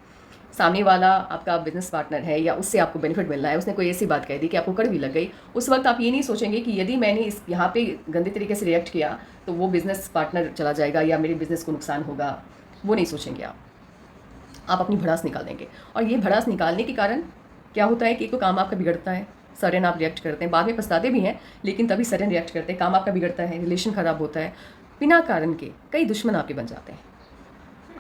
सामने वाला आपका बिजनेस पार्टनर है या उससे आपको बेनिफिट मिल रहा है, उसने कोई ऐसी बात कह दी कि आपको कड़वी लग गई, उस वक्त आप ये नहीं सोचेंगे कि यदि मैंने इस यहाँ पे गंदे तरीके से रिएक्ट किया तो वो बिज़नेस पार्टनर चला जाएगा या मेरे बिज़नेस को नुकसान होगा। वो नहीं सोचेंगे आप अपनी भड़ास निकाल देंगे। और ये भड़ास निकालने के कारण क्या होता है कि एक तो काम आपका बिगड़ता है, सडन आप रिएक्ट करते हैं, बाद में पछताते भी हैं, लेकिन तभी सडन रिएक्ट करते हैं, काम आपका बिगड़ता है, रिलेशन ख़राब होता है, बिना कारण के कई दुश्मन आपके बन जाते हैं।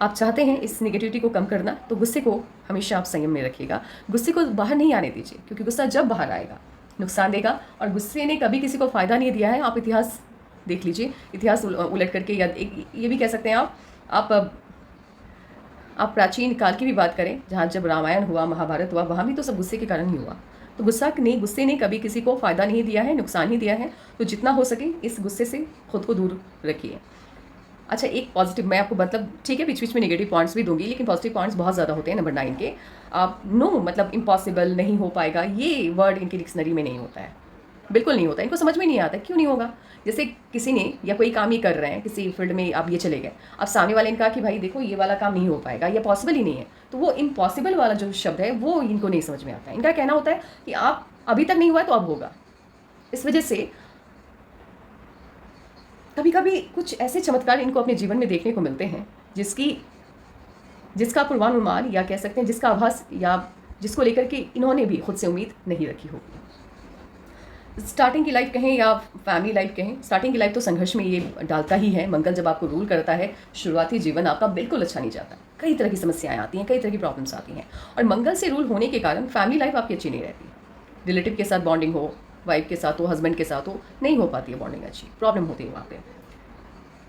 आप चाहते हैं इस नेगेटिविटी को कम करना, तो गुस्से को हमेशा आप संयम में रखिएगा। गुस्से को बाहर नहीं आने दीजिए, क्योंकि गुस्सा जब बाहर आएगा नुकसान देगा, और गुस्से ने कभी किसी को फ़ायदा नहीं दिया है। आप इतिहास देख लीजिए, इतिहास उलट करके, या ये भी कह सकते हैं आप प्राचीन काल की भी बात करें, जहाँ जब रामायण हुआ, महाभारत हुआ, वहाँ भी तो सब गुस्से के कारण ही हुआ। तो गुस्से ने कभी किसी को फ़ायदा नहीं दिया है, नुकसान ही दिया है। तो जितना हो सके इस गुस्से से खुद को दूर रखिए। अच्छा, एक पॉजिटिव मैं आपको, मतलब ठीक है बीच बीच में नेगेटिव पॉइंट्स भी दूंगी, लेकिन पॉजिटिव पॉइंट्स बहुत ज़्यादा होते हैं। नंबर 9 के, नो मतलब इम्पॉसिबल, नहीं हो पाएगा, ये वर्ड इनकी डिक्शनरी में नहीं होता है, बिल्कुल नहीं होता। इनको समझ में नहीं आता क्यों नहीं होगा। जैसे किसी ने या कोई काम ही कर रहे हैं किसी फील्ड में, आप ये चले गए, अब सामने वाले ने कहा कि भाई देखो ये वाला काम नहीं हो पाएगा, ये पॉसिबल ही नहीं है, तो वो इम्पॉसिबल वाला जो शब्द है वो इनको नहीं समझ में आता है। इनका कहना होता है कि आप अभी तक नहीं हुआ तो अब होगा। इस वजह से कभी कभी कुछ ऐसे चमत्कार इनको अपने जीवन में देखने को मिलते हैं जिसका पूर्वानुमान, या कह सकते हैं जिसका आभास, या जिसको लेकर के इन्होंने भी खुद से उम्मीद नहीं रखी होगी। स्टार्टिंग की लाइफ कहें या फैमिली लाइफ कहें, स्टार्टिंग की लाइफ तो संघर्ष में ये डालता ही है। मंगल जब आपको रूल करता है, शुरुआती जीवन आपका बिल्कुल अच्छा नहीं जाता, कई तरह की समस्याएं आती हैं, कई तरह की प्रॉब्लम्स आती हैं, और मंगल से रूल होने के कारण फैमिली लाइफ आपकी अच्छी नहीं रहती। रिलेटिव के साथ बॉन्डिंग हो, वाइफ के साथ हो, हस्बैंड के साथ हो, नहीं हो पाती है बॉन्डिंग अच्छी, प्रॉब्लम होती है वहाँ पे।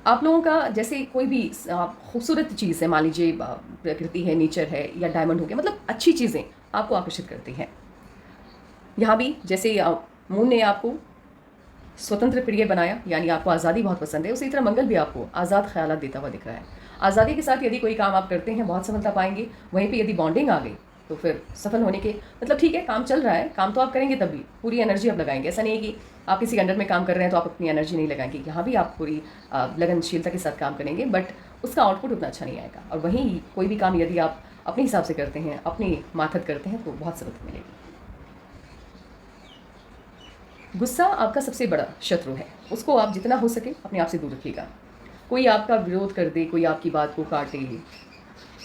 आप लोगों का जैसे कोई भी खूबसूरत चीज़ है, मान लीजिए प्रकृति है, नेचर है, या डायमंड हो गया, मतलब अच्छी चीज़ें आपको आकर्षित करती हैं। यहाँ भी जैसे मून ने आपको स्वतंत्र प्रिय बनाया, यानी आपको आज़ादी बहुत पसंद है, उसी तरह मंगल भी आपको आज़ाद ख्यालात देता हुआ दिख रहा है। आज़ादी के साथ यदि कोई काम आप करते हैं बहुत सफलता पाएंगे। वहीं पे यदि बॉन्डिंग आ गई तो फिर सफल होने के, मतलब ठीक है काम चल रहा है, काम तो आप करेंगे तब भी पूरी एनर्जी आप लगाएंगे। ऐसा नहीं है कि आप किसी अंडर में काम कर रहे हैं तो आप अपनी एनर्जी नहीं लगाएंगे, यहाँ भी आप पूरी लगनशीलता के साथ काम करेंगे, बट उसका आउटपुट उतना अच्छा नहीं आएगा। और वहीं कोई भी काम यदि आप अपने हिसाब से करते हैं, अपनी माथत करते हैं, तो बहुत सफलता मिलेगी। गुस्सा आपका सबसे बड़ा शत्रु है, उसको आप जितना हो सके अपने आप से दूर रखिएगा। कोई आपका विरोध कर दे, कोई आपकी बात को काटे,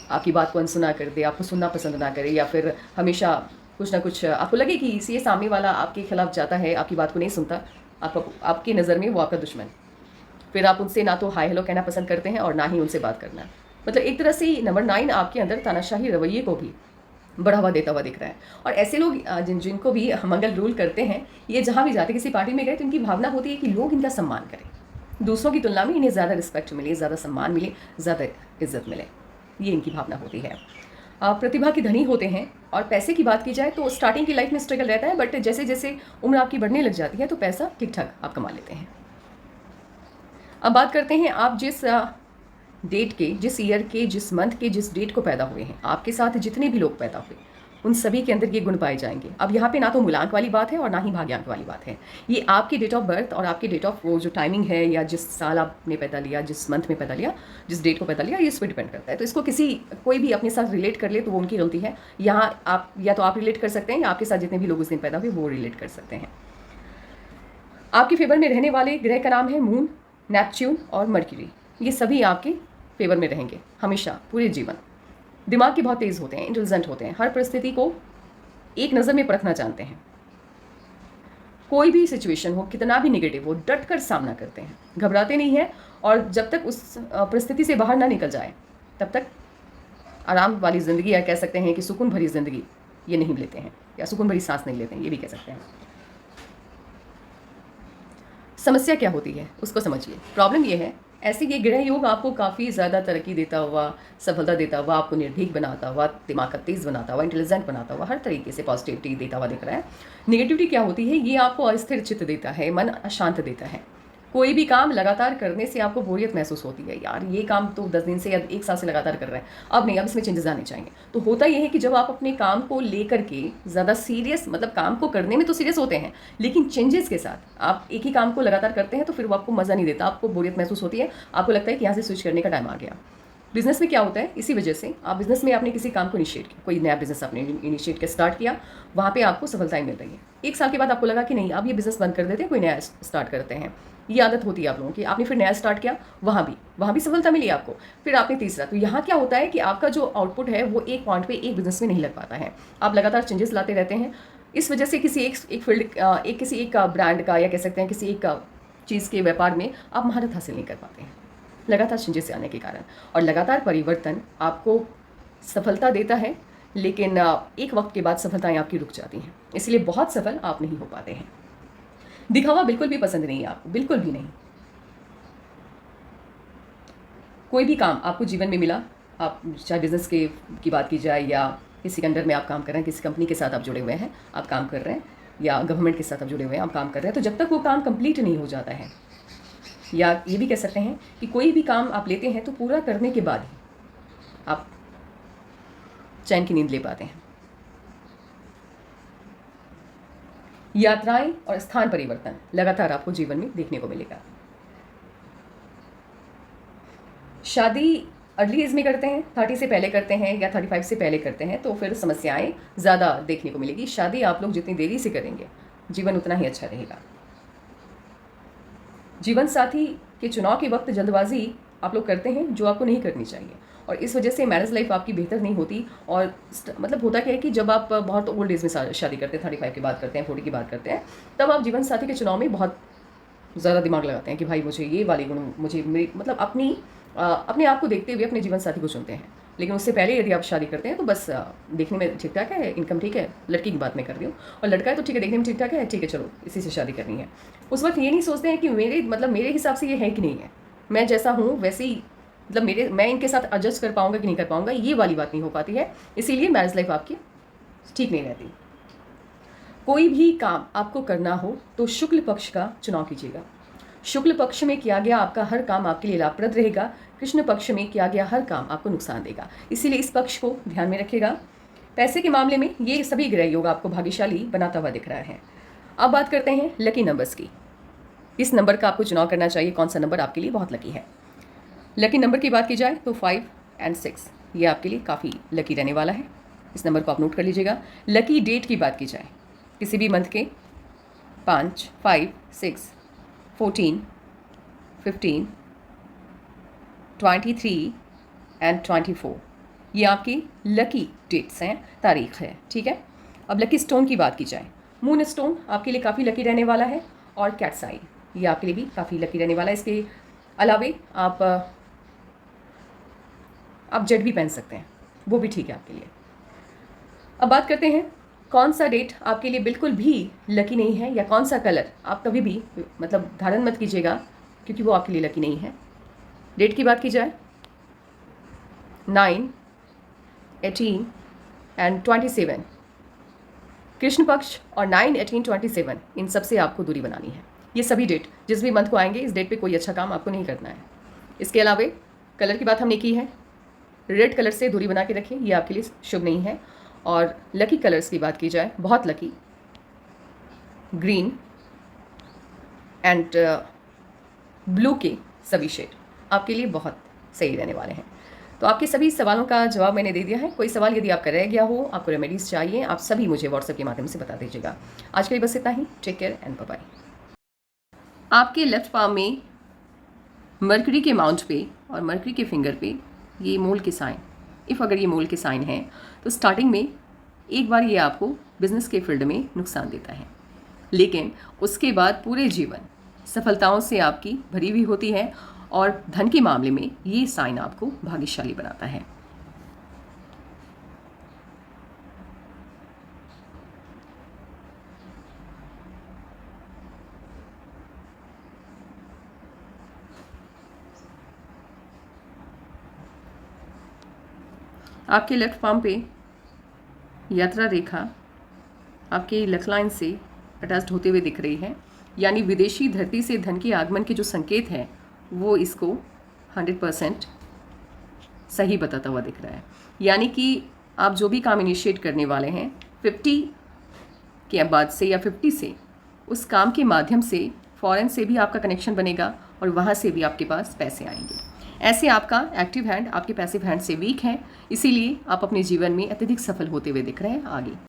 आपकी बात को अनसुना कर दे, आपको सुनना पसंद ना करे, या फिर हमेशा कुछ ना कुछ आपको लगे कि ये सामने वाला आपके खिलाफ जाता है, आपकी बात को नहीं सुनता, आपकी नज़र में वो आपका दुश्मन। फिर आप उनसे ना तो हाय हेलो कहना पसंद करते हैं और ना ही उनसे बात करना। मतलब एक तरह से नंबर 9 आपके अंदर तानाशाही रवैये को भी बढ़ावा देता हुआ दिख रहा है। और ऐसे लोग जिनको भी मंगल रूल करते हैं, ये जहाँ भी जाते किसी पार्टी में गए तो इनकी भावना होती है कि लोग इनका सम्मान करें, दूसरों की तुलना में इन्हें ज़्यादा रिस्पेक्ट मिले, ज़्यादा सम्मान मिले, ज़्यादा इज्जत मिले, ये इनकी भावना होती है। प्रतिभा के धनी होते हैं। और पैसे की बात की जाए तो स्टार्टिंग की लाइफ में स्ट्रगल रहता है, बट जैसे जैसे उम्र आपकी बढ़ने लग जाती है तो पैसा ठीक ठाक आप कमा लेते हैं। अब बात करते हैं आप जिस डेट के, जिस ईयर के, जिस मंथ के, जिस डेट को पैदा हुए हैं, आपके साथ जितने भी लोग पैदा हुए उन सभी के अंदर ये गुण पाए जाएंगे। अब यहाँ पे ना तो मूलांक वाली बात है और ना ही भाग्यांक वाली बात है, ये आपकी डेट ऑफ बर्थ और आपके डेट ऑफ वो जो टाइमिंग है, या जिस साल आपने पैदा लिया, जिस मंथ में पैदा लिया, जिस डेट को पैदा लिया, ये इस पर डिपेंड करता है। तो इसको कोई भी अपने साथ रिलेट कर ले तो वो उनकी गलती है। यहाँ आप या तो आप रिलेट कर सकते हैं या आपके साथ जितने भी लोग उस दिन पैदा हुए वो रिलेट कर सकते हैं। आपके फेवर में रहने वाले ग्रह का नाम है मून, नेपच्यून और मर्क्यूरी। ये सभी आपके फेवर में रहेंगे हमेशा, पूरे जीवन। दिमाग के बहुत तेज़ होते हैं, इंटेलिजेंट होते हैं, हर परिस्थिति को एक नज़र में परखना जानते हैं। कोई भी सिचुएशन हो, कितना भी नेगेटिव हो, डट कर सामना करते हैं, घबराते नहीं हैं। और जब तक उस परिस्थिति से बाहर ना निकल जाए तब तक आराम वाली ज़िंदगी, या कह सकते हैं कि सुकून भरी ज़िंदगी ये नहीं लेते हैं, या सुकून भरी सांस नहीं लेते हैं, ये भी कह सकते हैं। समस्या क्या होती है उसको समझिए। प्रॉब्लम ये है, ऐसे ये ग्रह योग आपको काफ़ी ज़्यादा तरक्की देता हुआ, सफलता देता हुआ, आपको निर्भीक बनाता हुआ, दिमाग का तेज़ बनाता हुआ, इंटेलिजेंट बनाता हुआ, हर तरीके से पॉजिटिविटी देता हुआ दिख रहा है। नेगेटिविटी क्या होती है, ये आपको अस्थिर चित्त देता है, मन अशांत देता है। कोई भी काम लगातार करने से आपको बोरियत महसूस होती है, यार ये काम तो 10 दिन से या 1 साल से लगातार कर रहे हैं, अब नहीं, अब इसमें चेंजेस आने चाहिए। तो होता यह है कि जब आप अपने काम को लेकर के ज़्यादा सीरियस, मतलब काम को करने में तो सीरियस होते हैं, लेकिन चेंजेस के साथ आप एक ही काम को लगातार करते हैं तो फिर वो आपको मज़ा नहीं देता, आपको बोरियत महसूस होती है, आपको लगता है कि यहाँ से स्विच करने का टाइम आ गया। बिजनेस में क्या होता है, इसी वजह से आप बिजनेस में आपने किसी काम को इनिशिएट किया, कोई नया बिजनेस आपने इनिशिएट किया, स्टार्ट किया, वहाँ पे आपको सफलताएं मिल रही है। 1 साल के बाद आपको लगा कि नहीं, अब ये बिजनेस बंद कर देते हैं, कोई नया स्टार्ट करते हैं। ये आदत होती है आप लोगों की। आपने फिर नया स्टार्ट किया, वहाँ भी सफलता मिली आपको, फिर आपने तीसरा। तो यहाँ क्या होता है कि आपका जो आउटपुट है वो एक पॉइंट पे, एक बिजनेस में नहीं लग पाता है, आप लगातार चेंजेस लाते रहते हैं। इस वजह से किसी एक फील्ड, किसी एक ब्रांड का, या कह सकते हैं किसी एक चीज़ के व्यापार में आप महारत हासिल नहीं कर पाते हैं, लगातार चेंजेस आने के कारण। और लगातार परिवर्तन आपको सफलता देता है, लेकिन एक वक्त के बाद सफलताएं आपकी रुक जाती हैं, इसलिए बहुत सफल आप नहीं हो पाते हैं। दिखावा बिल्कुल भी पसंद नहीं है आपको, बिल्कुल भी नहीं। कोई भी काम आपको जीवन में मिला, आप चाहे बिजनेस की बात की जाए, या किसी के अंडर में आप काम कर रहे हैं, किसी कंपनी के साथ आप जुड़े हुए हैं, आप काम कर रहे हैं, या गवर्नमेंट के साथ आप जुड़े हुए हैं, आप काम कर रहे हैं, तो जब तक वो काम कंप्लीट नहीं हो जाता है, या ये भी कह सकते हैं कि कोई भी काम आप लेते हैं तो पूरा करने के बाद ही आप चैन की नींद ले पाते हैं। यात्राएं और स्थान परिवर्तन लगातार आपको जीवन में देखने को मिलेगा। शादी अर्ली एज में करते हैं, 30 से पहले करते हैं या 35 से पहले करते हैं, तो फिर समस्याएं ज़्यादा देखने को मिलेगी। शादी आप लोग जितनी देरी से करेंगे, जीवन उतना ही अच्छा रहेगा। जीवन साथी के चुनाव के वक्त जल्दबाजी आप लोग करते हैं, जो आपको नहीं करनी चाहिए, और इस वजह से मैरिज लाइफ आपकी बेहतर नहीं होती। और मतलब होता क्या है कि जब आप बहुत ओल्ड एज में शादी करते हैं, 35 की बात करते हैं, 40 की बात करते हैं, तब आप जीवन साथी के चुनाव में बहुत ज़्यादा दिमाग लगाते हैं कि भाई मुझे ये वाले गुण, मुझे मेरी मतलब अपने आप को देखते हुए अपने जीवन साथी को चुनते हैं। लेकिन उससे पहले यदि आप शादी करते हैं तो बस देखने में ठीक ठाक है, इनकम ठीक है, लड़की की बात मैं कर रही हूँ, और लड़का है तो ठीक है, देखने में ठीक ठाक है, ठीक है चलो इसी से शादी करनी है। उस वक्त ये नहीं सोचते हैं कि मेरे हिसाब से ये है कि नहीं है, मैं जैसा हूँ वैसे ही, मतलब मैं इनके साथ एडजस्ट कर पाऊंगा कि नहीं कर पाऊंगा, ये वाली बात नहीं हो पाती है। इसीलिए मैरिज लाइफ आपकी ठीक नहीं रहती। कोई भी काम आपको करना हो तो शुक्ल पक्ष का चुनाव कीजिएगा। शुक्ल पक्ष में किया गया आपका हर काम आपके लिए लाभप्रद रहेगा, कृष्ण पक्ष में किया गया हर काम आपको नुकसान देगा, इसीलिए इस पक्ष को ध्यान में रखिएगा। पैसे के मामले में ये सभी ग्रह योग आपको भाग्यशाली बनाता हुआ दिख रहा है। अब बात करते हैं लकी नंबर्स की। इस नंबर का आपको चुनाव करना चाहिए, कौन सा नंबर आपके लिए बहुत लकी है। लकी नंबर की बात की जाए तो 5 और 6 ये आपके लिए काफ़ी लकी रहने वाला है, इस नंबर को आप नोट कर लीजिएगा। लकी डेट की बात की जाए, किसी भी मंथ के 5, 5, 6, 14, 15, 23 एंड 24 ये आपकी लकी डेट्स हैं, तारीख है, ठीक है। अब लकी स्टोन की बात की जाए, मून स्टोन आपके लिए काफ़ी लकी रहने वाला है, और कैट्स आई ये आपके लिए भी काफ़ी लकी रहने वाला है। इसके अलावे आप जेड भी पहन सकते हैं, वो भी ठीक है आपके लिए। अब बात करते हैं कौन सा डेट आपके लिए बिल्कुल भी लकी नहीं है, या कौन सा कलर आप कभी भी मतलब धारण मत कीजिएगा क्योंकि वो आपके लिए लकी नहीं है। डेट की बात की जाए 9, 18 एंड 27, कृष्ण पक्ष और 9, 18, 27, इन सब से आपको दूरी बनानी है। ये सभी डेट जिस भी मंथ को आएंगे, इस डेट पे कोई अच्छा काम आपको नहीं करना है। इसके अलावे कलर की बात हमने की है, रेड कलर से दूरी बना के रखिए, ये आपके लिए शुभ नहीं है। और लकी कलर्स की बात की जाए, बहुत लकी ग्रीन एंड ब्लू के सभी शेड आपके लिए बहुत सही रहने वाले हैं। तो आपके सभी सवालों का जवाब मैंने दे दिया है। कोई सवाल यदि आपका रह गया हो, आपको रेमेडीज़ चाहिए, आप सभी मुझे व्हाट्सएप के माध्यम से बता दीजिएगा। आज के लिए बस इतना ही। Take care and bye bye. आपके लेफ्ट पाम में मरकरी के माउंट पे और मरकरी के फिंगर पे ये मोल के साइन, अगर ये मोल के साइन हैं तो स्टार्टिंग में एक बार ये आपको बिजनेस के फील्ड में नुकसान देता है, लेकिन उसके बाद पूरे जीवन सफलताओं से आपकी भरी हुई होती है और धन के मामले में ये साइन आपको भाग्यशाली बनाता है। आपके लेफ्ट पाम पे यात्रा रेखा आपके लक लाइन से अटैच्ड होते हुए दिख रही है, यानी विदेशी धरती से धन के आगमन के जो संकेत हैं वो इसको 100% सही बताता हुआ दिख रहा है। यानी कि आप जो भी काम इनिशिएट करने वाले हैं 50 के बाद से या 50 से, उस काम के माध्यम से फॉरेन से भी आपका कनेक्शन बनेगा और वहाँ से भी आपके पास पैसे आएंगे। ऐसे आपका एक्टिव हैंड आपके पैसिव हैंड से वीक है, इसीलिए आप अपने जीवन में अत्यधिक सफल होते हुए दिख रहे हैं आगे।